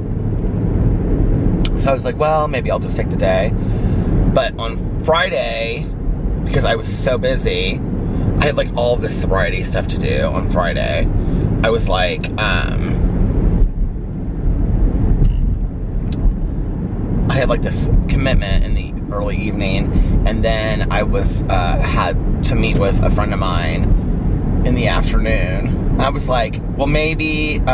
So I was like, well, maybe I'll just take the day. But on Friday, because I was so busy, I had like all this sobriety stuff to do on Friday. I was like, I had like this commitment in the early evening, and then I was had to meet with a friend of mine in the afternoon. I was like, well, maybe, but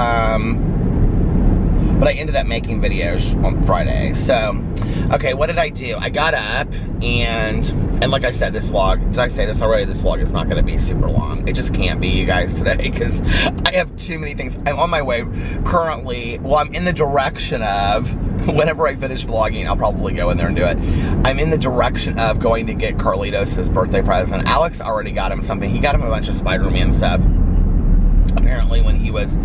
I ended up making videos on Friday. So, okay, what did I do? I got up, and like I said, this vlog, did I say this already? This vlog is not going to be super long. It just can't be, you guys, today, because I have too many things. I'm on my way currently, well, I'm in the direction of, whenever I finish vlogging, I'll probably go in there and do it. I'm in the direction of going to get Carlitos' birthday present. Alex already got him something. He got him a bunch of Spider-Man stuff. Apparently when he was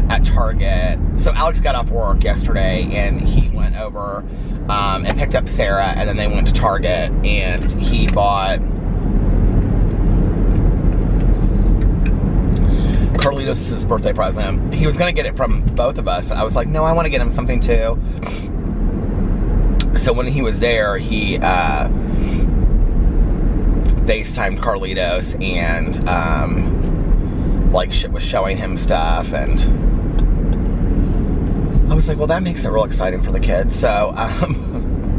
at Target. So Alex got off work yesterday and he went over and picked up Sarah, and then they went to Target and he bought Carlitos' birthday present. He was gonna get it from both of us, but I was like, no, I wanna get him something too. So when he was there, he FaceTimed Carlitos and like was showing him stuff, and I was like, well, that makes it real exciting for the kids. So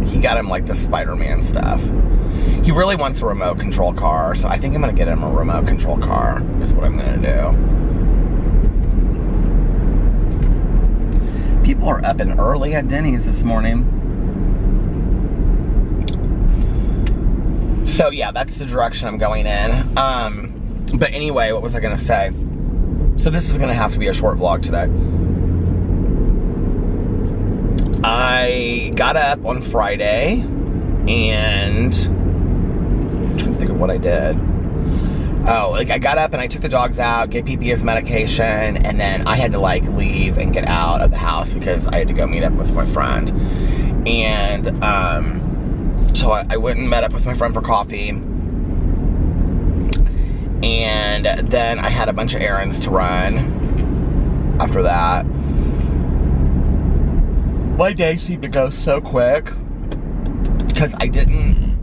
he got him like the Spider-Man stuff. He really wants a remote control car, so I think I'm gonna get him a remote control car is what I'm gonna do. People are up and early at Denny's this morning. So yeah, that's the direction I'm going in. But anyway, what was I gonna say? So this is gonna have to be a short vlog today. I got up on Friday and I'm trying to think of what I did. Oh, like I got up and I took the dogs out, gave PP his medication, and then I had to like leave and get out of the house because I had to go meet up with my friend. And so I went and met up with my friend for coffee. And then I had a bunch of errands to run after that. My day seemed to go so quick because I didn't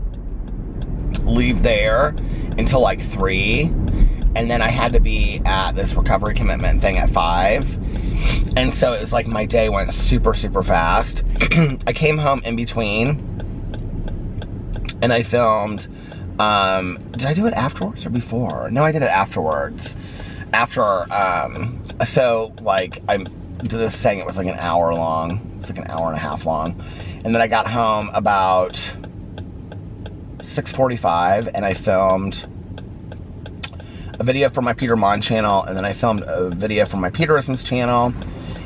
leave there until like 3, and then I had to be at this recovery commitment thing at 5, and so it was like my day went super fast. I came home in between and I filmed. Did I do it afterwards or before? No, I did it afterwards. after, so like I'm just saying it was like an hour long. It's like an hour and a half long. And then I got home about 6:45 and I filmed a video for my Peter Mon channel, and then I filmed a video for my Peterisms channel,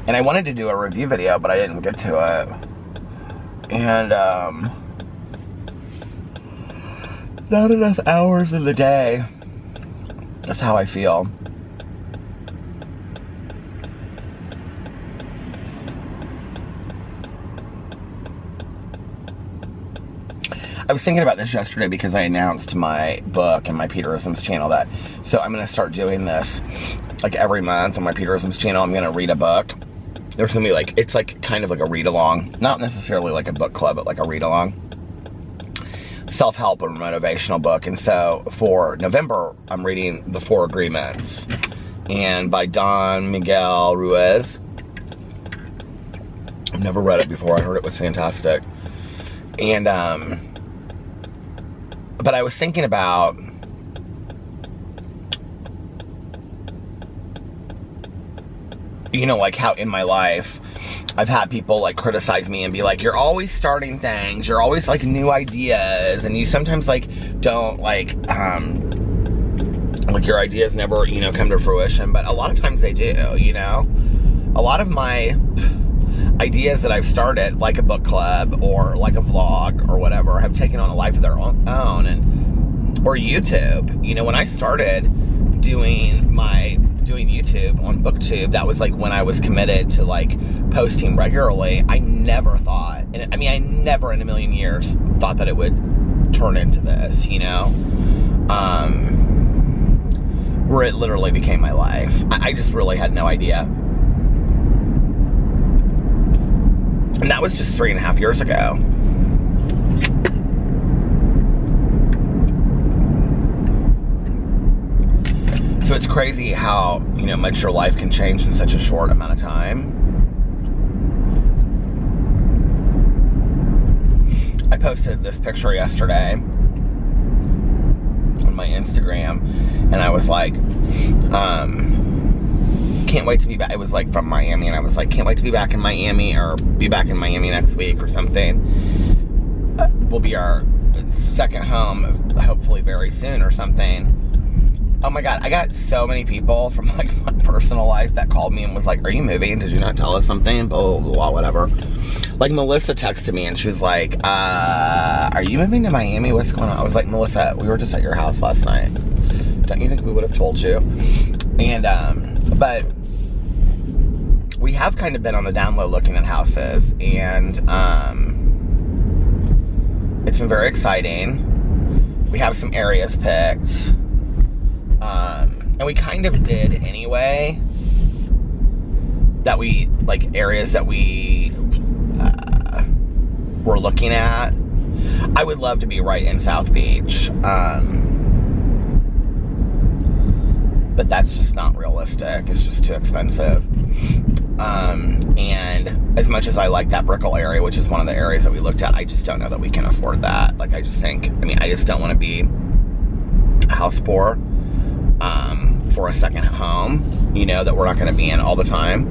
and I wanted to do a review video, but I didn't get to it. And not enough hours in the day. That's how I feel. I was thinking about this yesterday because I announced my book and my Peterisms channel that, so I'm going to start doing this like every month on my Peterisms channel. I'm going to read a book. There's going to be like, it's like kind of like a read-along, not necessarily like a book club, but like a read-along, self-help or motivational book. And so for November, I'm reading The Four Agreements, and by Don Miguel Ruiz. I've never read it before. I heard it was fantastic. And, but I was thinking about, you know, like how in my life I've had people like criticize me and be like, you're always starting things, you're always like new ideas, and you sometimes like don't like your ideas never, you know, come to fruition, but a lot of times they do, you know. A lot of my ideas that I've started, like a book club or like a vlog or whatever, have taken on a life of their own, or YouTube. You know, when I started doing YouTube on BookTube, that was like when I was committed to like posting regularly. I never thought, and I mean, I never in a million years thought that it would turn into this, you know, where it literally became my life. I just really had no idea. And that was just 3.5 years ago. So it's crazy how, you know, much your life can change in such a short amount of time. I posted this picture yesterday on my Instagram, and I was like, can't wait to be back. It was like from Miami, and I was like, can't wait to be back in Miami, or be back in Miami next week or something. Will be our second home, hopefully very soon or something. Oh my God, I got so many people from like my personal life that called me and was like, are you moving? Did you not tell us something? Blah, blah, blah, whatever. Like Melissa texted me and she was like, are you moving to Miami? What's going on? I was like, Melissa, we were just at your house last night. Don't you think we would have told you? And, but we have kind of been on the down low looking at houses, and it's been very exciting. We have some areas picked. And we kind of did anyway, that we, like, areas that we were looking at. I would love to be right in South Beach, but that's just not realistic. It's just too expensive. And as much as I like that Brickell area, which is one of the areas that we looked at, I just don't know that we can afford that. Like, I just think, I mean, I just don't want to be house poor. For a second home, you know, that we're not going to be in all the time.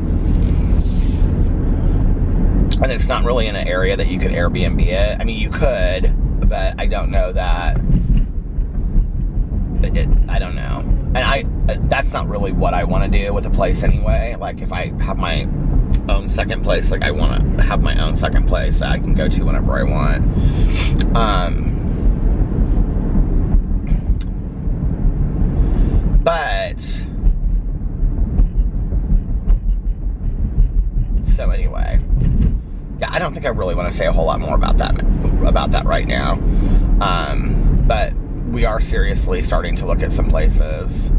And it's not really in an area that you could Airbnb it. I mean, you could, but I don't know that. I don't know. And that's not really what I want to do with a place anyway. Like, if I have my own second place, like, I want to have my own second place that I can go to whenever I want. But, so anyway, yeah, I don't think I really want to say a whole lot more about that right now. But we are seriously starting to look at some places.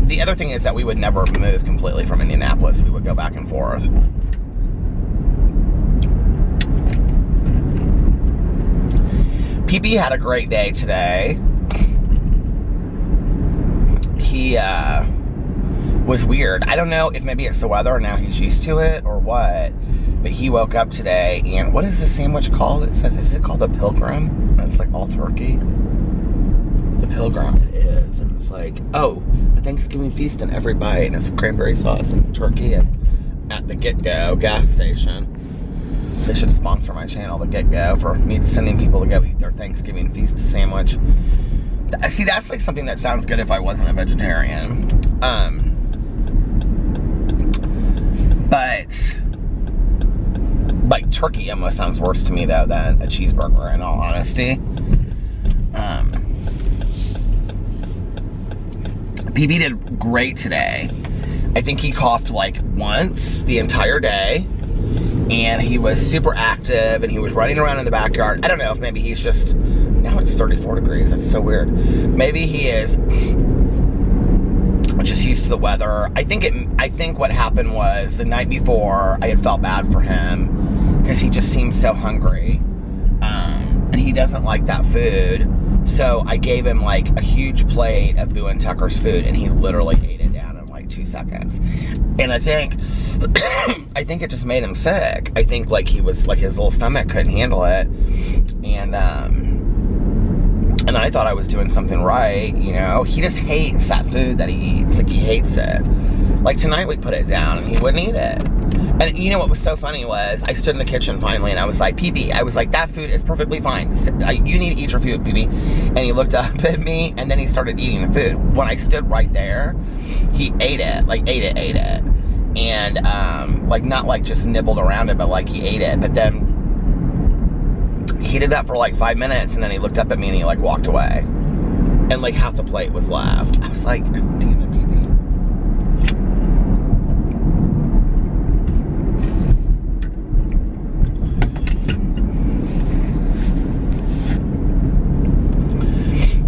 The other thing is that we would never move completely from Indianapolis. We would go back and forth. PB had a great day today. He was weird. I don't know if maybe it's the weather and now he's used to it or what, but he woke up today, and what is this sandwich called? It says, is it called a Pilgrim? It's like all turkey. the Pilgrim. It is. And it's like, oh, a Thanksgiving feast in every bite. And it's cranberry sauce and turkey and at the Get Go gas station. They should sponsor my channel, the Get Go, for me sending people to go eat their Thanksgiving feast sandwich. See, that's like something that sounds good if I wasn't a vegetarian. But like turkey almost sounds worse to me though than a cheeseburger, in all honesty. PB did great today. I think he coughed like once the entire day, and he was super active, and he was running around in the backyard. I don't know if maybe he's just, now it's 34 degrees, that's so weird. Maybe he is just used to the weather. I think what happened was the night before I had felt bad for him because he just seemed so hungry, and he doesn't like that food. So I gave him like a huge plate of Boo and Tucker's food, and he literally ate it down in like 2 seconds. And I think it just made him sick. I think like he was like, his little stomach couldn't handle it, and I thought I was doing something right, you know. He just hates that food that he eats. Like, he hates it. Like, tonight we put it down, and he wouldn't eat it. And you know what was so funny was, I stood in the kitchen finally, and I was like, PB, I was like, that food is perfectly fine. You need to eat your food, PB. And he looked up at me, and then he started eating the food. When I stood right there, he ate it. Like, ate it. And, like, not like just nibbled around it, but like he ate it. But then he did that for like 5 minutes, and then he looked up at me and he like walked away, and like half the plate was left. I was like, damn it, baby.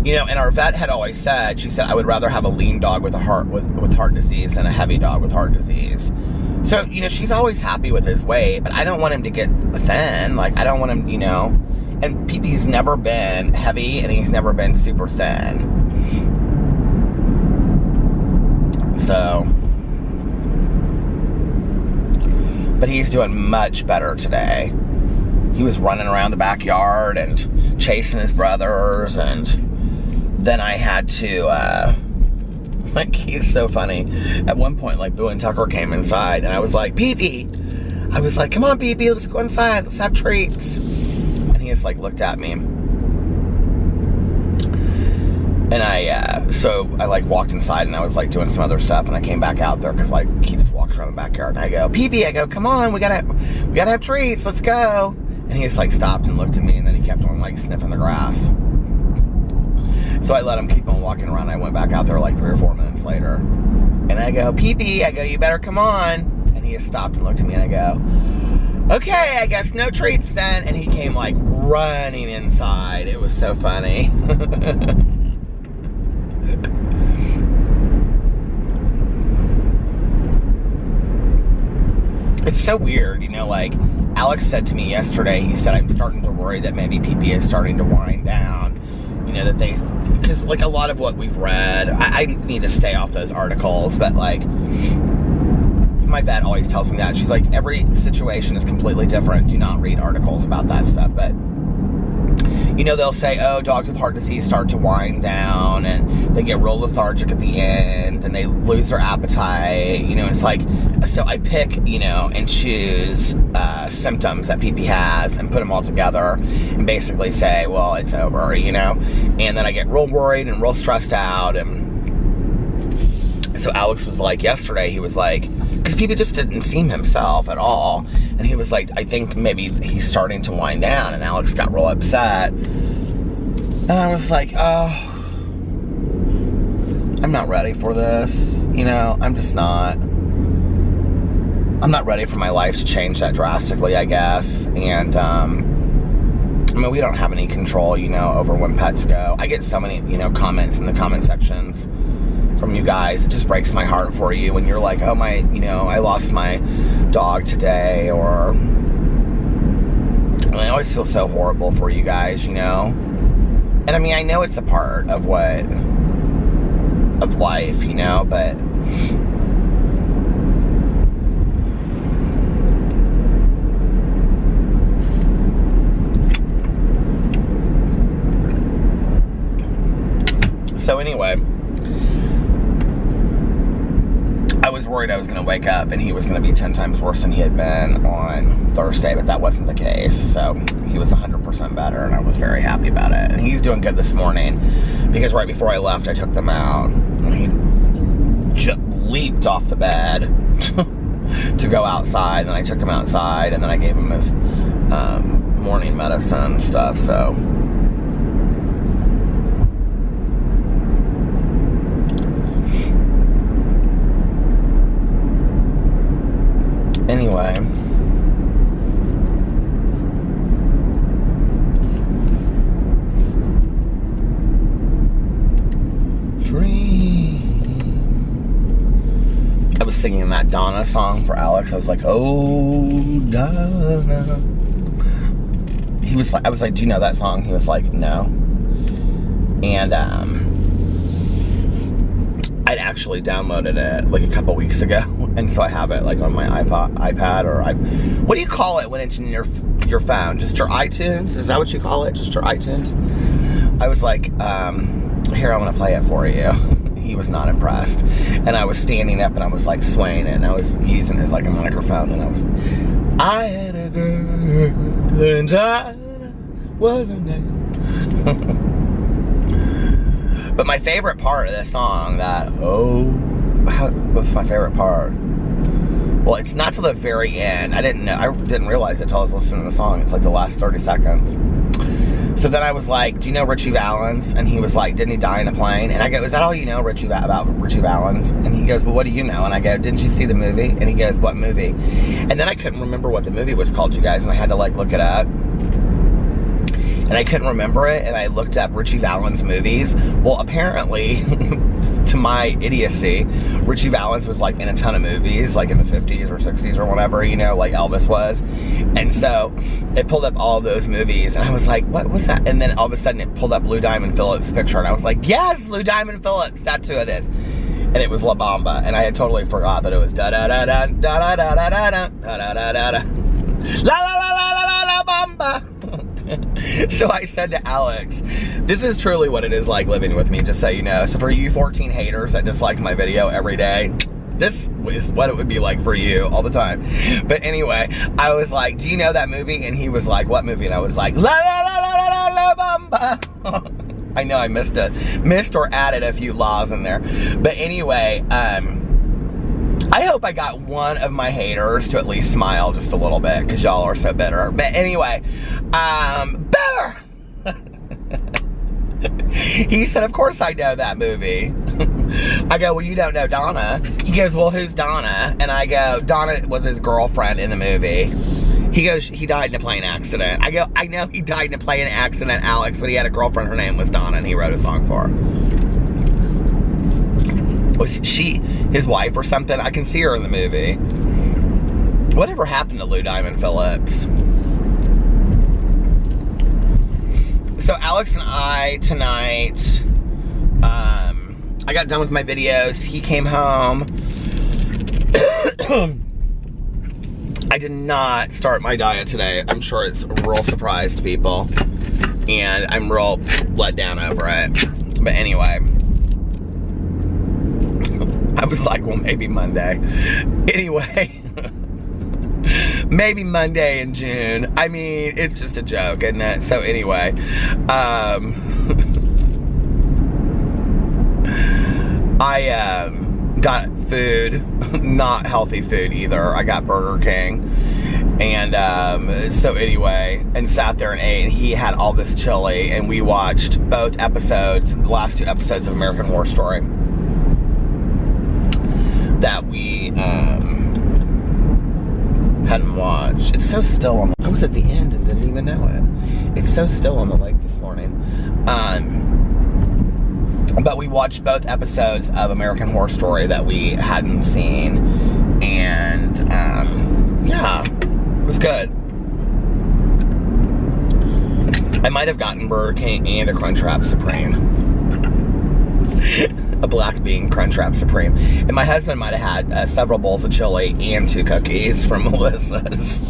You know, and our vet had always said, she said, I would rather have a lean dog with heart disease than a heavy dog with heart disease. So, you know, she's always happy with his weight, but I don't want him to get thin. Like, I don't want him, you know. And PP's never been heavy, and he's never been super thin. So, but he's doing much better today. He was running around the backyard and chasing his brothers, and then I had to, like, he's so funny. At one point, like, Boo and Tucker came inside, and I was like, PP. I was like, come on, PP, let's go inside. Let's have treats. And he just, like, looked at me. And so I, like, walked inside, and I was, like, doing some other stuff, and I came back out there, because, like, he just walked around the backyard, and I go, PP, I go, come on, we gotta have treats, let's go. And he just, like, stopped and looked at me, and then he kept on, like, sniffing the grass. So I let him keep on walking around. I went back out there like 3 or 4 minutes later. And I go, PP, I go, you better come on. And he just stopped and looked at me, and I go, okay, I guess no treats then. And he came like running inside. It was so funny. It's so weird, you know, like Alex said to me yesterday, he said, I'm starting to worry that maybe PP is starting to wind down. You know, that they, because like a lot of what we've read, I need to stay off those articles, but like, my vet always tells me that. She's like, every situation is completely different. Do not read articles about that stuff. But, you know, they'll say, oh, dogs with heart disease start to wind down, and they get real lethargic at the end, and they lose their appetite. You know, it's like, so I pick, you know, and choose symptoms that PP has and put them all together and basically say, well, it's over, you know. And then I get real worried and real stressed out. And so Alex was like, yesterday, he was like, because PP just didn't seem himself at all. And he was like, I think maybe he's starting to wind down. And Alex got real upset. And I was like, oh, I'm not ready for this. You know, I'm just not. I'm not ready for my life to change that drastically, I guess. And, I mean, we don't have any control, you know, over when pets go. I get so many, you know, comments in the comment sections from you guys. It just breaks my heart for you when you're like, oh, my, you know, I lost my dog today, or, and I always feel so horrible for you guys, you know. And I mean, I know it's a part of of life, you know, but So anyway, I was worried I was going to wake up and he was going to be 10 times worse than he had been on Thursday, but that wasn't the case. So he was 100% better, and I was very happy about it. And he's doing good this morning, because right before I left, I took them out, and he just leaped off the bed to go outside, and I took him outside, and then I gave him his morning medicine stuff. So anyway, I was singing that Donna song for Alex. I was like, oh, Donna. He was like, I was like, do you know that song? He was like, no. And I'd actually downloaded it like a couple weeks ago, and so I have it like on my iPad, or what do you call it when it's in your phone? Just your iTunes? Is that what you call it? Just your iTunes? I was like, here, I'm gonna play it for you. He was not impressed, and I was standing up and I was like swaying it, and I was using it as like a microphone, and I had a girl and I wasn't there. But my favorite part of this song, what's my favorite part? Well, it's not till the very end. I didn't realize it till I was listening to the song. It's like the last 30 seconds. So then I was like, do you know Richie Valens? And he was like, didn't he die in a plane? And I go, is that all you know about Richie Valens? And he goes, well, what do you know? And I go, didn't you see the movie? And he goes, what movie? And then I couldn't remember what the movie was called, you guys, and I had to like look it up. And I couldn't remember it, and I looked up Richie Valens movies. Well, apparently, to my idiocy, Richie Valens was like in a ton of movies, like in the 50s or 60s or whatever, you know, like Elvis was. And so it pulled up all those movies, and I was like, what was that? And then all of a sudden it pulled up Lou Diamond Phillips' picture, and I was like, yes, Lou Diamond Phillips, that's who it is. And it was La Bamba, and I had totally forgot that it was da-da-da-da, da-da-da-da-da, da-da-da-da-da, la-la-la-la-la-la Bamba. So I said to Alex, this is truly what it is like living with me, just so you know. So for you 14 haters that dislike my video every day, this is what it would be like for you all the time. But anyway, I was like, do you know that movie? And he was like, what movie? And I was like, la la la la la la Bamba. I know I missed or added a few laws in there. But anyway, I hope I got one of my haters to at least smile just a little bit, because y'all are so bitter. But anyway, better! He said, of course I know that movie. I go, well, you don't know Donna. He goes, well, who's Donna? And I go, Donna was his girlfriend in the movie. He goes, he died in a plane accident. I go, I know he died in a plane accident, Alex, but he had a girlfriend, her name was Donna, and he wrote a song for her. Was she his wife or something? I can see her in the movie. Whatever happened to Lou Diamond Phillips? So Alex and I tonight, I got done with my videos. He came home. I did not start my diet today. I'm sure it's a real surprise to people, and I'm real let down over it. But anyway, I was like, well, maybe Monday. Anyway, maybe Monday in June. I mean, it's just a joke, isn't it? So anyway, I got food, not healthy food either. I got Burger King. And so anyway, and sat there and ate, and he had all this chili, and we watched both episodes, the last 2 episodes of American Horror Story that we hadn't watched. It's so still on I was at the end and didn't even know it. It's so still on the lake this morning. But we watched both episodes of American Horror Story that we hadn't seen, and yeah, it was good. I might have gotten Burger King and a Crunchwrap Supreme. A black bean Crunchwrap Supreme. And my husband might have had several bowls of chili and 2 cookies from Melissa's.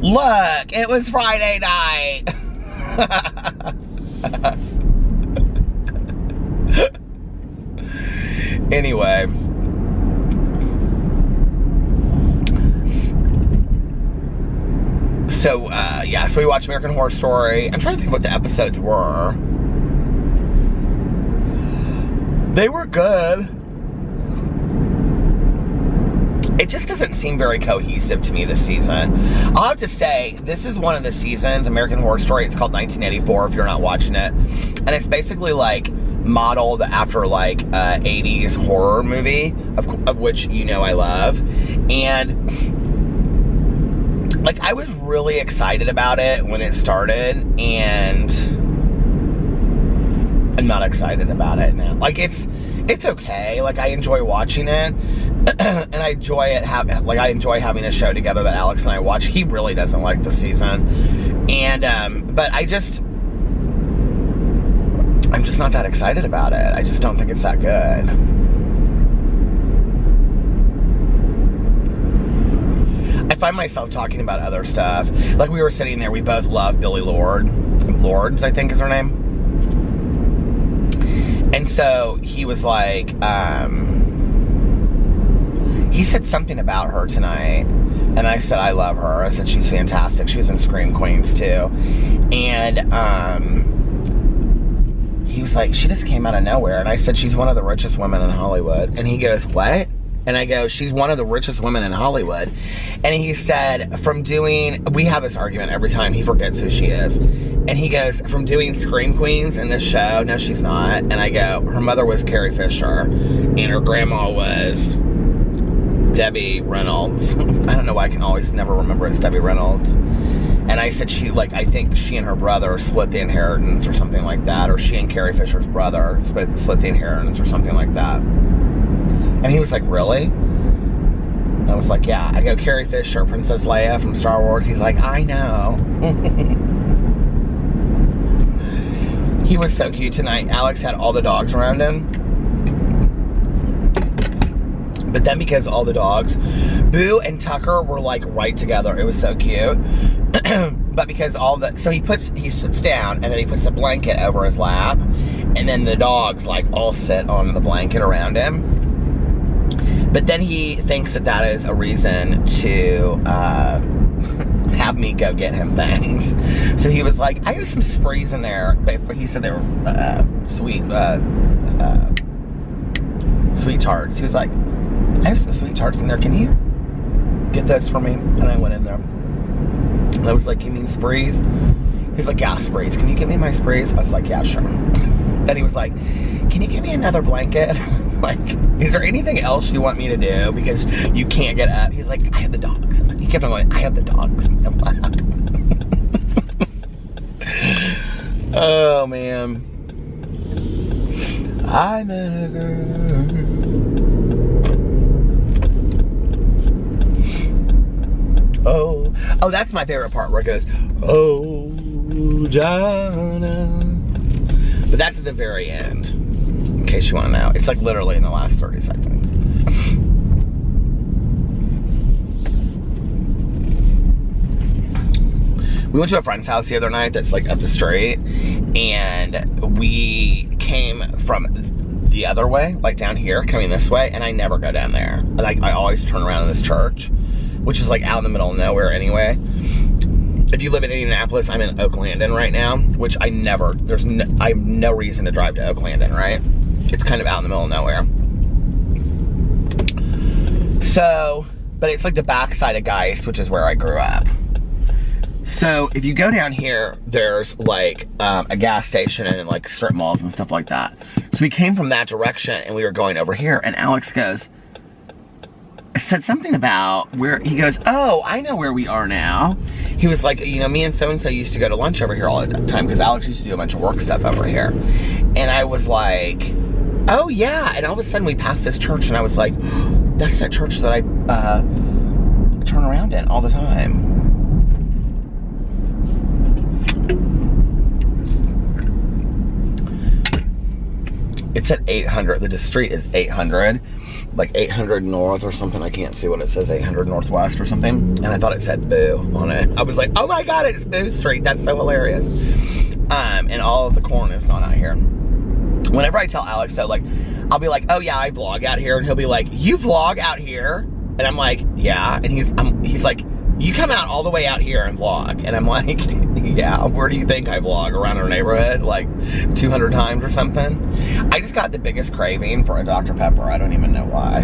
Look, it was Friday night. anyway. So, yeah, so we watched American Horror Story. I'm trying to think what the episodes were. They were good. It just doesn't seem very cohesive to me this season. I'll have to say, this is one of the seasons, American Horror Story. It's called 1984 if you're not watching it. And it's basically like modeled after like 80s horror movie, of which you know I love. And like I was really excited about it when it started, and I'm not excited about it now. Like it's okay. Like I enjoy watching it, and I enjoy it. I enjoy having a show together that Alex and I watch. He really doesn't like the season, and but I'm just not that excited about it. I just don't think it's that good. I find myself talking about other stuff. Like we were sitting there, we both love Billie Lourdes, I think is her name. And so he was like, he said something about her tonight. And I said, I love her. I said, she's fantastic. She was in Scream Queens too. And he was like, she just came out of nowhere. And I said, she's one of the richest women in Hollywood. And he goes, what? And I go, she's one of the richest women in Hollywood. And he said, we have this argument every time, he forgets who she is. And he goes, from doing Scream Queens in this show, no she's not. And I go, her mother was Carrie Fisher, and her grandma was Debbie Reynolds. I don't know why I can always never remember it's Debbie Reynolds. And I said I think she and her brother split the inheritance or something like that. Or she and Carrie Fisher's brother split the inheritance or something like that. And he was like, really? I was like, yeah. I go, Carrie Fisher, Princess Leia from Star Wars. He's like, I know. He was so cute tonight. Alex had all the dogs around him. But then because all the dogs, Boo and Tucker were like right together. It was so cute. But because so he sits down and then he puts the blanket over his lap. And then the dogs like all sit on the blanket around him. But then he thinks that is a reason to have me go get him things. So he was like, I have some sprees in there. But he said they were sweet tarts. He was like, I have some sweet tarts in there. Can you get those for me? And I went in there. And I was like, you mean sprees? He was like, yeah, sprees. Can you get me my sprees? I was like, yeah, sure. Then he was like, can you get me another blanket? Like, is there anything else you want me to do? Because you can't get up. He's like, I have the dogs. He kept on going, I have the dogs. Oh, man. I met a girl. Oh, that's my favorite part where it goes, oh, Jana. But that's at the very end, in case you want to know. It's like literally in the last 30 seconds. We went to a friend's house the other night that's like up the street, and we came from the other way, like down here, coming this way, and I never go down there. Like, I always turn around in this church, which is like out in the middle of nowhere anyway. If you live in Indianapolis, I'm in Oak Landon right now, which I have no reason to drive to Oak Landon, right? It's kind of out in the middle of nowhere. So, but it's like the backside of Geist, which is where I grew up. So if you go down here, there's like a gas station and like strip malls and stuff like that. So we came from that direction and we were going over here, and Alex goes, said something about where, he goes, oh, I know where we are now. He was like, you know, me and so-and-so used to go to lunch over here all the time because Alex used to do a bunch of work stuff over here. And I was like, oh yeah. And all of a sudden we passed this church and I was like, that's that church that I turn around in all the time. It's at 800. The street is 800. Like 800 North or something. I can't see what it says. 800 Northwest or something. And I thought it said Boo on it. I was like, oh my God, it's Boo Street. That's so hilarious. And all of the corn is gone out here. whenever I tell Alex that, like, I'll be like, oh yeah, I vlog out here, and he'll be like, you vlog out here? And I'm like, yeah. And he's like, you come out all the way out here and vlog. And I'm like, yeah, where do you think I vlog? Around our neighborhood, like 200 times or something? I just got the biggest craving for a Dr. Pepper. I don't even know why.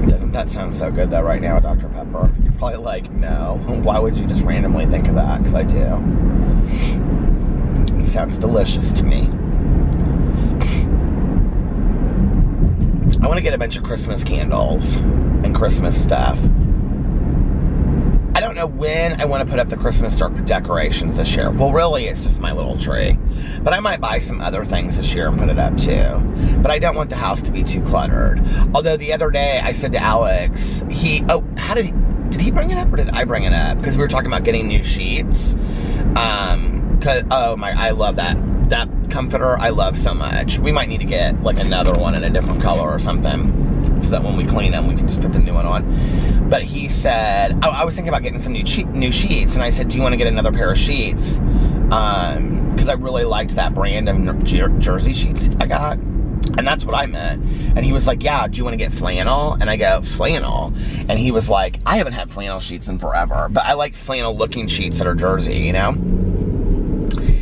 Doesn't that sound so good though right now, Dr. Pepper? You're probably like, no. Why would you just randomly think of that? Because I do. It sounds delicious to me. I want to get a bunch of Christmas candles and Christmas stuff. I don't know when I want to put up the Christmas decorations this year. Well, really, it's just my little tree. But I might buy some other things this year and put it up too. But I don't want the house to be too cluttered. Although the other day I said to Alex, did he bring it up or did I bring it up? Because we were talking about getting new sheets. I love that comforter. I love so much. We might need to get like another one in a different color or something, so that when we clean them, we can just put the new one on. But he said, I was thinking about getting some new sheets, and I said, do you want to get another pair of sheets? Because I really liked that brand of jersey sheets I got. And that's what I meant. And he was like, yeah, do you want to get flannel? And I go, flannel? And he was like, I haven't had flannel sheets in forever, but I like flannel looking sheets that are jersey, you know?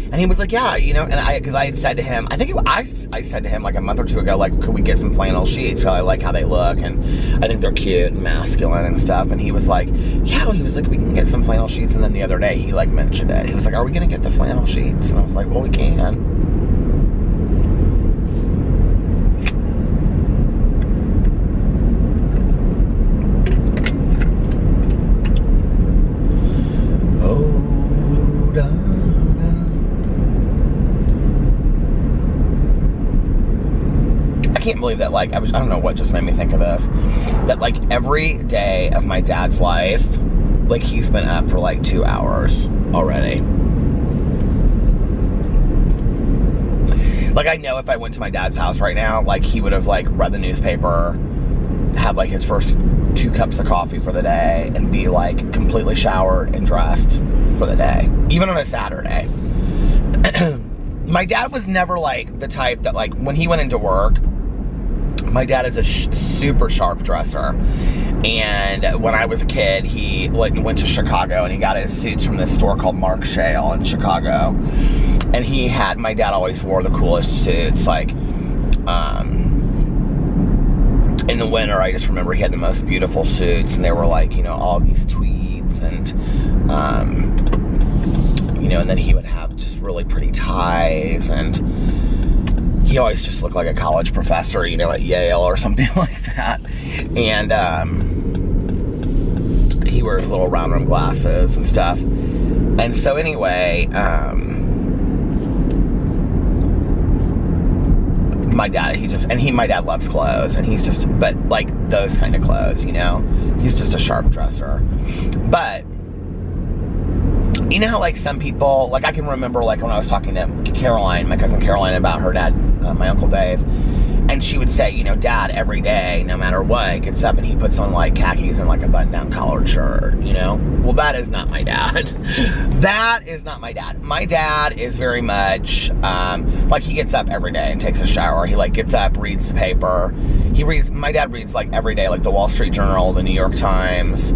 And he was like, yeah, you know, and because I had said to him, I said to him like a month or two ago, like, could we get some flannel sheets? So I like how they look, and I think they're cute and masculine and stuff. And he was like, yeah, he was like, we can get some flannel sheets. And then the other day he like mentioned it. He was like, are we going to get the flannel sheets? And I was like, well, we can. I can't believe that, like, I don't know what just made me think of this, that like every day of my dad's life, like he's been up for like 2 hours already. Like I know if I went to my dad's house right now, like he would have like read the newspaper, had like his first 2 cups of coffee for the day, and be like completely showered and dressed for the day, even on a Saturday. My dad was never like the type that, like, when he went into work, my dad is a super sharp dresser, and when I was a kid, he went to Chicago and he got his suits from this store called Mark Shale in Chicago, and my dad always wore the coolest suits. Like in the winter, I just remember he had the most beautiful suits, and they were like, you know, all these tweeds, and you know, and then he would have just really pretty ties, and he always just looked like a college professor, you know, at Yale or something like that. And he wears little round rim glasses and stuff. And so anyway, my dad, my dad loves clothes, and but like those kind of clothes, you know, he's just a sharp dresser. But you know how like some people, like I can remember like when I was talking to Caroline, my cousin Caroline, about her dad, my Uncle Dave, and she would say, you know, Dad every day, no matter what, gets up and he puts on like khakis and like a button-down collared shirt, you know? Well, that is not my dad. That is not my dad. My dad is very much, like he gets up every day and takes a shower. He like gets up, reads the paper. My dad reads like every day, like the Wall Street Journal, the New York Times,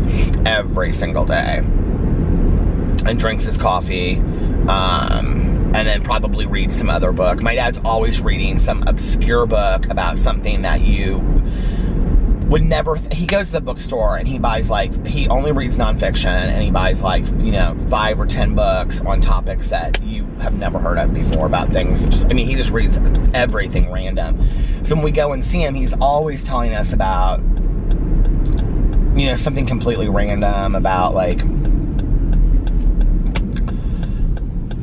every single day. And drinks his coffee, and then probably reads some other book. My dad's always reading some obscure book about something that you would never, he goes to the bookstore and he buys like, he only reads nonfiction, and he buys like, you know, 5 or 10 books on topics that you have never heard of before, about things. He just reads everything random. So when we go and see him, he's always telling us about, you know, something completely random about like,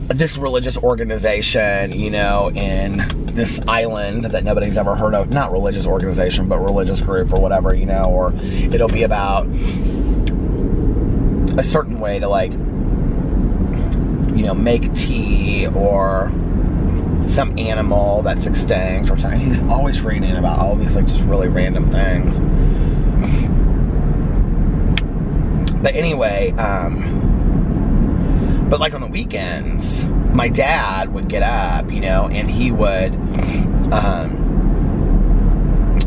this religious organization, you know, in this island that nobody's ever heard of. Not religious organization, but religious group or whatever, you know, or it'll be about a certain way to like, you know, make tea, or some animal that's extinct or something. He's always reading about all these like just really random things. But anyway, but like on the weekends, my dad would get up, you know, and he would,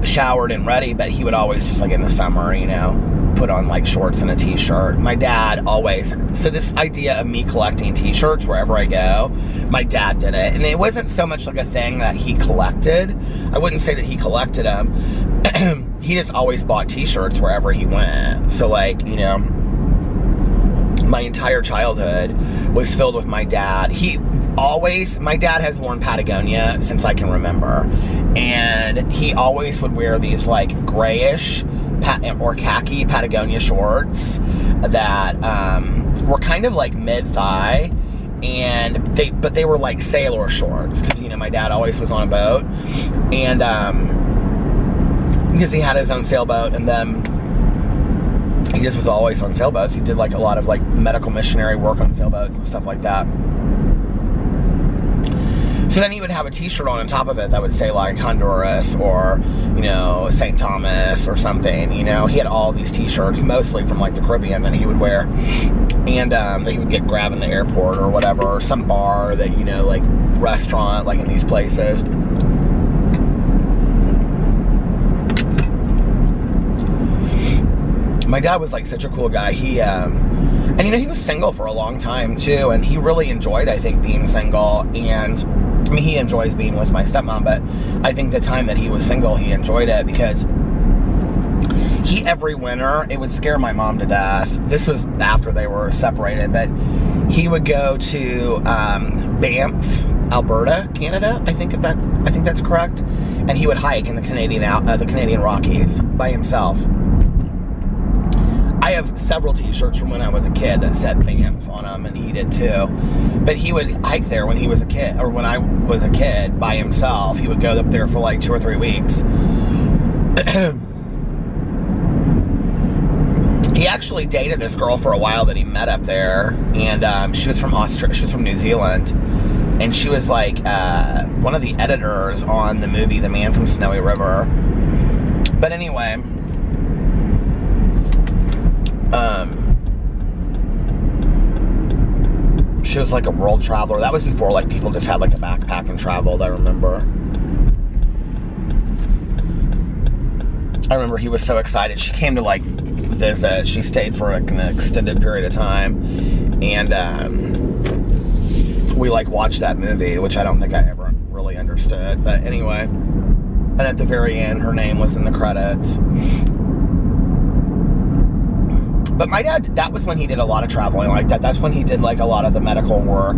showered and ready, but he would always just, like, in the summer, you know, put on, like, shorts and a t-shirt. My dad always, so this idea of me collecting t-shirts wherever I go, my dad did it, and it wasn't so much like a thing that he collected. I wouldn't say that he collected them. He just always bought t-shirts wherever he went. So, like, you know, my entire childhood was filled with my dad. My dad has worn Patagonia since I can remember, and he always would wear these, like, grayish or khaki Patagonia shorts that were kind of like mid-thigh, but they were like sailor shorts, because, you know, my dad always was on a boat, and because he had his own sailboat, and then he just was always on sailboats. He did, like, a lot of, like, medical missionary work on sailboats and stuff like that. So then he would have a t-shirt on top of it that would say, like, Honduras or, you know, St. Thomas or something, you know. He had all these t-shirts, mostly from, like, the Caribbean, that he would wear. And that he would get grabbed in the airport or whatever, or some bar that, you know, like, restaurant, like, in these places. My dad was, like, such a cool guy. He, and, you know, he was single for a long time, too, and he really enjoyed, I think, being single. And, I mean, he enjoys being with my stepmom, but I think the time that he was single, he enjoyed it, because every winter, it would scare my mom to death. This was after they were separated, but he would go to Banff, Alberta, Canada, I think that's correct, and he would hike in the Canadian Rockies by himself. I have several t-shirts from when I was a kid that said Banff on them, and he did too. But he would hike there when he was a kid, or when I was a kid, by himself. He would go up there for like 2 or 3 weeks. He actually dated this girl for a while that he met up there, and she was from New Zealand, and she was like one of the editors on the movie The Man from Snowy River. But anyway, she was like a world traveler. That was before, like, people just had, like, a backpack and traveled, I remember. I remember he was so excited. She came to, like, visit. She stayed for, like, an extended period of time, and we, like, watched that movie, which I don't think I ever really understood. But anyway, and at the very end, her name was in the credits. But my dad, that was when he did a lot of traveling like that. That's when he did, like, a lot of the medical work,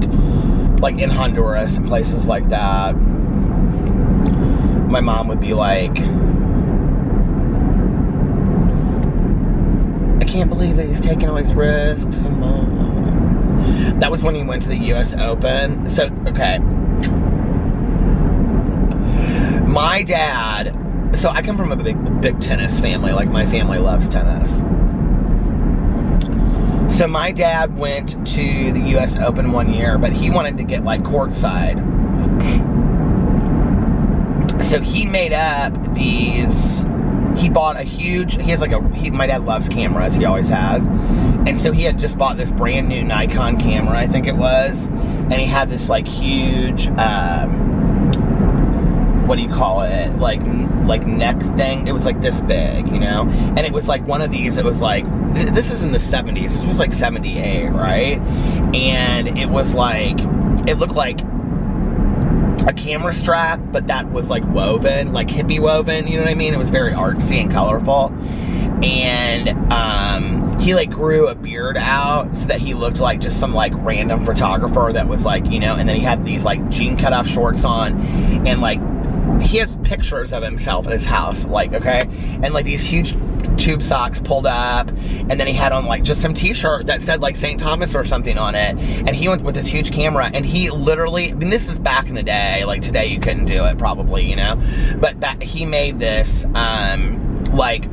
like in Honduras and places like that. My mom would be like, I can't believe that he's taking all these risks. And that was when he went to the US Open. So, okay. My dad, so I come from a big tennis family. Like, my family loves tennis. So my dad went to the US Open one year, but he wanted to get, like, courtside. So he made up these, he bought a huge, my dad loves cameras, he always has. And so he had just bought this brand new Nikon camera, I think it was. And he had this, like, huge, what do you call it? Like neck thing. It was like this big, you know? And it was like one of these, it was like, this is in the 70s. This was like 78, right? And it was like, it looked like a camera strap, but that was like woven, like hippie woven, you know what I mean? It was very artsy and colorful. And he, like, grew a beard out so that he looked like just some, like, random photographer that was, like, you know, and then he had these, like, jean cutoff shorts on, and, like, he has pictures of himself at his house, like, okay, and, like, these huge tube socks pulled up, and then he had on, like, just some t-shirt that said, like, St. Thomas or something on it, and he went with this huge camera, and he literally, I mean, this is back in the day, like, today you couldn't do it, probably, you know, but he made this, like,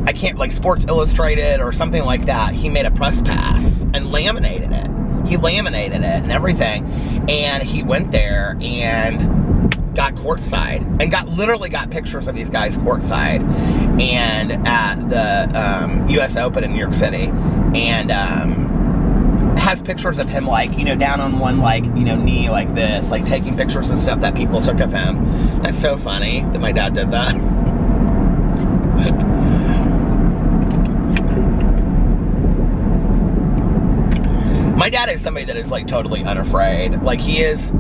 I can't, like, Sports Illustrated or something like that, he made a press pass and laminated it. He laminated it and everything, and he went there and got courtside, and literally got pictures of these guys courtside, and at the US Open in New York City, and has pictures of him, like, you know, down on one, like, you know, knee like this, like taking pictures and stuff that people took of him. That's so funny that my dad did that. My dad is somebody that is, like, totally unafraid. Like, he is,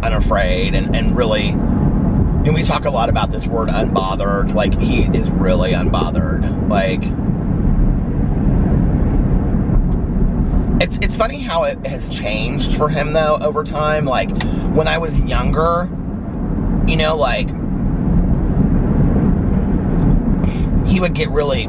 unafraid and really, and we talk a lot about this word unbothered. Like, he is really unbothered. Like, it's funny how it has changed for him, though, over time. Like, when I was younger, you know, like, he would get really...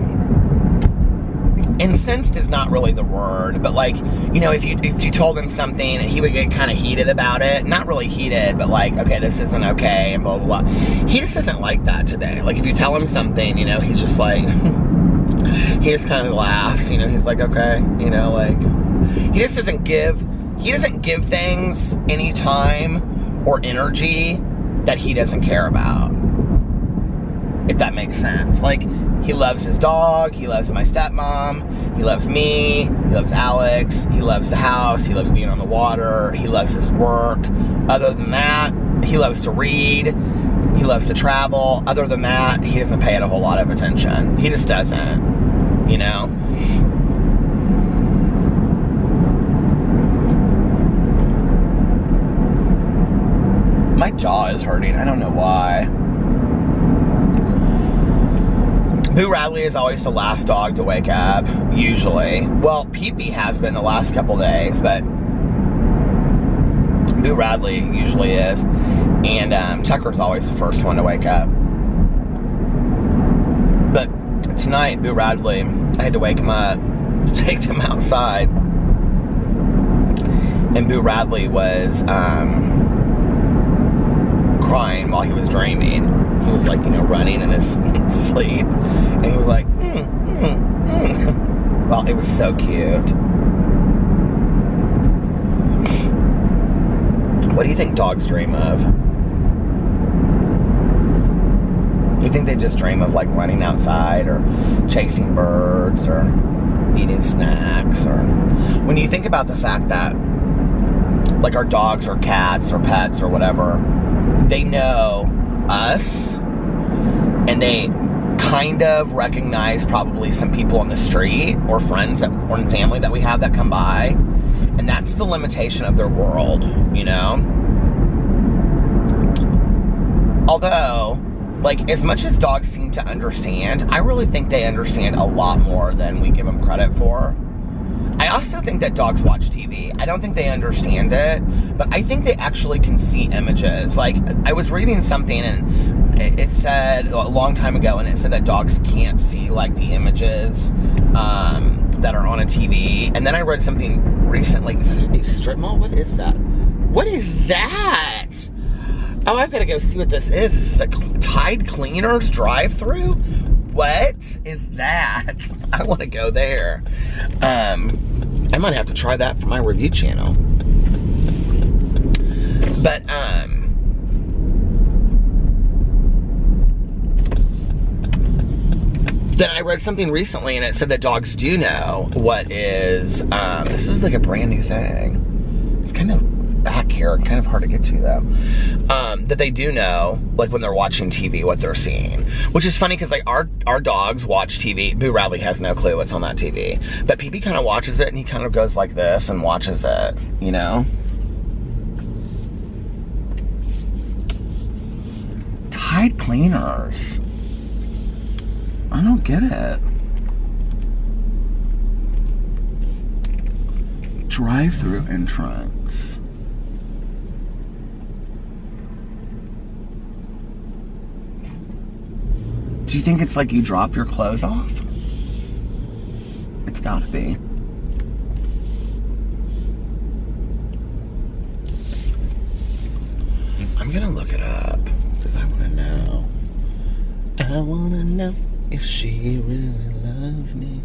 incensed is not really the word, but, like, you know, if you told him something, he would get kind of heated about it. Not really heated, but like, okay, this isn't okay, and blah, blah, blah. He just isn't like that today. Like, if you tell him something, you know, he's just like, he just kind of laughs, you know, he's like, okay, you know, like, he just doesn't give things any time or energy that he doesn't care about. If that makes sense. Like, he loves his dog, he loves my stepmom, he loves me, he loves Alex, he loves the house, he loves being on the water, he loves his work. Other than that, he loves to read, he loves to travel. Other than that, he doesn't pay it a whole lot of attention. He just doesn't, you know? My jaw is hurting, I don't know why. Boo Radley is always the last dog to wake up, usually. Well, Pee-Pee has been the last couple days, but Boo Radley usually is. And Tucker's always the first one to wake up. But tonight, Boo Radley, I had to wake him up to take them outside. And Boo Radley was crying while he was dreaming. He was, like, you know, running in his sleep. And he was like, Well, it was so cute. What do you think dogs dream of? You think they just dream of, like, running outside or chasing birds or eating snacks? Or when you think about the fact that, like, our dogs or cats or pets or whatever, they know us, and they kind of recognize probably some people on the street or friends or family that we have that come by, and that's the limitation of their world, you know? Although, like, as much as dogs seem to understand, I really think they understand a lot more than we give them credit for. I also think that dogs watch TV. I don't think they understand it, but I think they actually can see images. Like, I was reading something, and it said a long time ago, and it said that dogs can't see, like, the images that are on a TV. And then I read something recently. Is that a new strip mall? What is that? What is that? Oh, I've got to go see what this is. Is this a Tide Cleaners drive-thru? What is that? I want to go there. I might have to try that for my review channel. But, then I read something recently, and it said that dogs do know what is, this is like a brand new thing. It's kind of back here, kind of hard to get to, though. That they do know, like, when they're watching TV, what they're seeing. Which is funny, because, like, our dogs watch TV. Boo Radley has no clue what's on that TV. But Pee-Pee kind of watches it, and he kind of goes like this and watches it, you know? Tide Cleaners. I don't get it. Drive-through entrance. Do you think it's like you drop your clothes off? It's gotta be. I'm gonna look it up because I wanna know. I wanna know if she really loves me.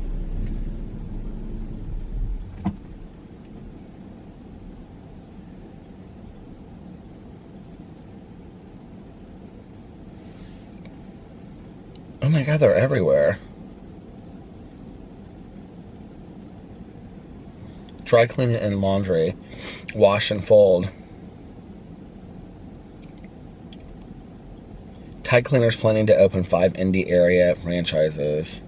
Oh my God, they're everywhere. Dry cleaning and laundry. Wash and fold. Tide Cleaners planning to open 5 indie area franchises.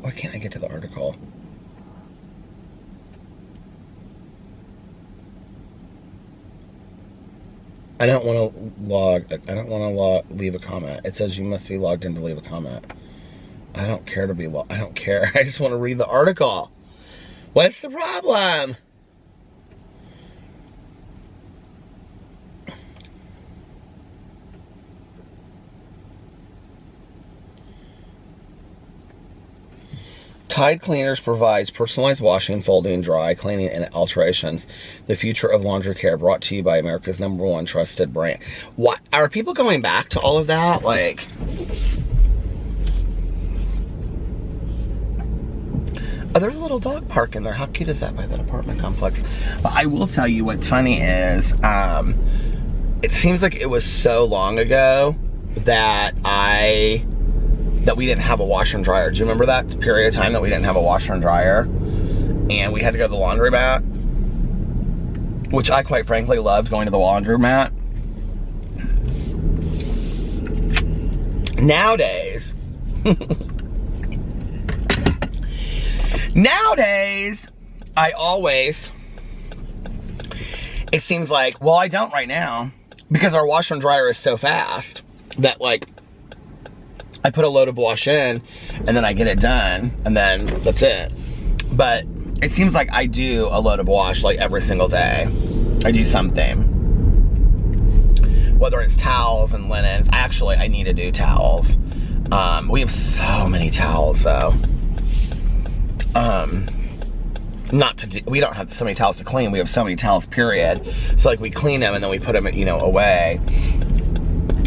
Why can't I get to the article? I don't want to leave a comment. It says you must be logged in to leave a comment. I don't care to be I don't care. I just want to read the article. What's the problem? Tide Cleaners provides personalized washing, folding, dry cleaning, and alterations. The future of laundry care, brought to you by America's #1 trusted brand. What are people going back to all of that? Like, oh, there's a little dog park in there. How cute is that by that apartment complex? But I will tell you what's funny is, it seems like it was so long ago that we didn't have a washer and dryer. Do you remember that period of time that we didn't have a washer and dryer? And we had to go to the laundromat, which I quite frankly loved going to the laundromat. Nowadays, it seems like, well, I don't right now, because our washer and dryer is so fast that, like, I put a load of wash in, and then I get it done, and then that's it. But it seems like I do a load of wash, like, every single day. I do something. Whether it's towels and linens. Actually, I need to do towels. We have so many towels, though. We don't have so many towels to clean. We have so many towels, period. So, like, we clean them, and then we put them, you know, away.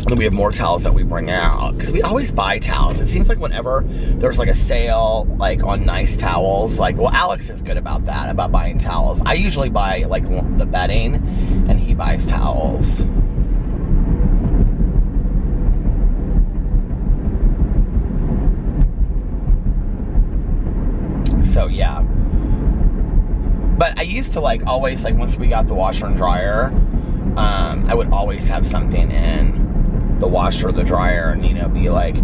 And then we have more towels that we bring out, because we always buy towels. It seems like whenever there's like a sale, like on nice towels, like, well, Alex is good about that, about buying towels. I usually buy like the bedding, and he buys towels. So yeah. But I used to, like, always, like, once we got the washer and dryer, I would always have something in the washer or the dryer, and, you know, be like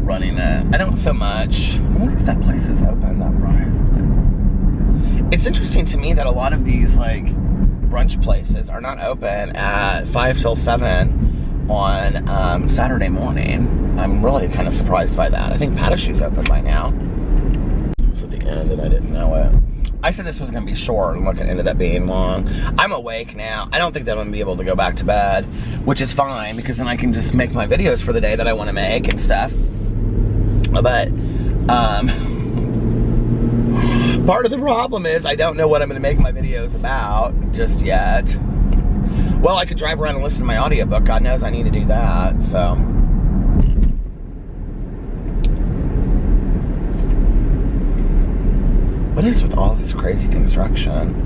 running it. I don't so much. I wonder if that place is open, that Rise place. It's interesting to me that a lot of these, like, brunch places are not open at 5 till 7 on Saturday morning. I'm really kind of surprised by that. I think Patachou's open by now. It's at the end and I didn't know it. I said this was going to be short, and look, it ended up being long. I'm awake now. I don't think that I'm going to be able to go back to bed, which is fine, because then I can just make my videos for the day that I want to make and stuff. But, part of the problem is I don't know what I'm going to make my videos about just yet. Well, I could drive around and listen to my audiobook. God knows I need to do that, so. What is with all this crazy construction?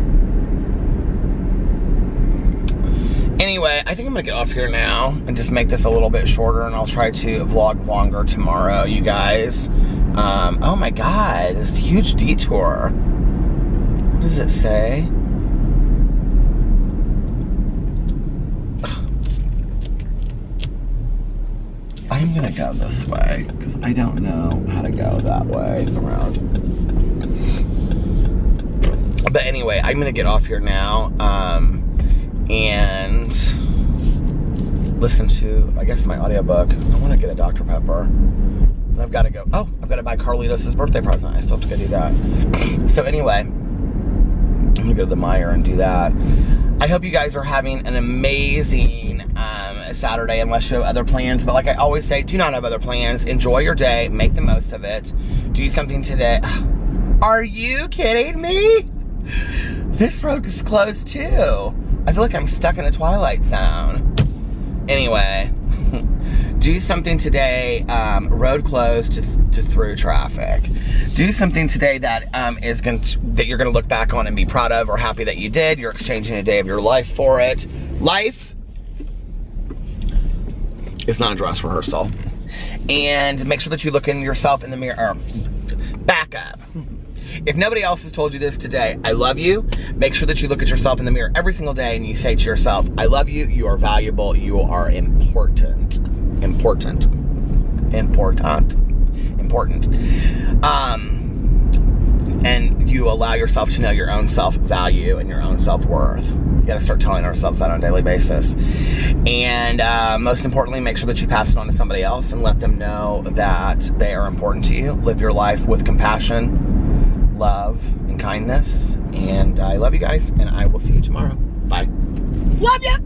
Anyway, I think I'm gonna get off here now and just make this a little bit shorter, and I'll try to vlog longer tomorrow, you guys. Oh my God, this huge detour. What does it say? I'm gonna go this way, because I don't know how to go that way around. But anyway, I'm gonna get off here now, and listen to, I guess, my audiobook. I wanna get a Dr. Pepper. And I've gotta go, oh, I've gotta buy Carlitos' birthday present. I still have to go do that. So anyway, I'm gonna go to the Meijer and do that. I hope you guys are having an amazing Saturday, unless you have other plans. But like I always say, do not have other plans. Enjoy your day, make the most of it. Do something today. Are you kidding me? This road is closed too. I feel like I'm stuck in a Twilight Zone. Anyway, do something today, road closed to through traffic. Do something today that that you're gonna look back on and be proud of, or happy that you did. You're exchanging a day of your life for it. Life It's not a dress rehearsal. And make sure that you look in yourself in the mirror. Back up. If nobody else has told you this today, I love you. Make sure that you look at yourself in the mirror every single day and you say to yourself, I love you, you are valuable, you are important. Important. And you allow yourself to know your own self-value and your own self-worth. You gotta start telling ourselves that on a daily basis. And most importantly, make sure that you pass it on to somebody else and let them know that they are important to you. Live your life with compassion, love, and kindness. And I love you guys, and I will see you tomorrow. Bye. Love ya!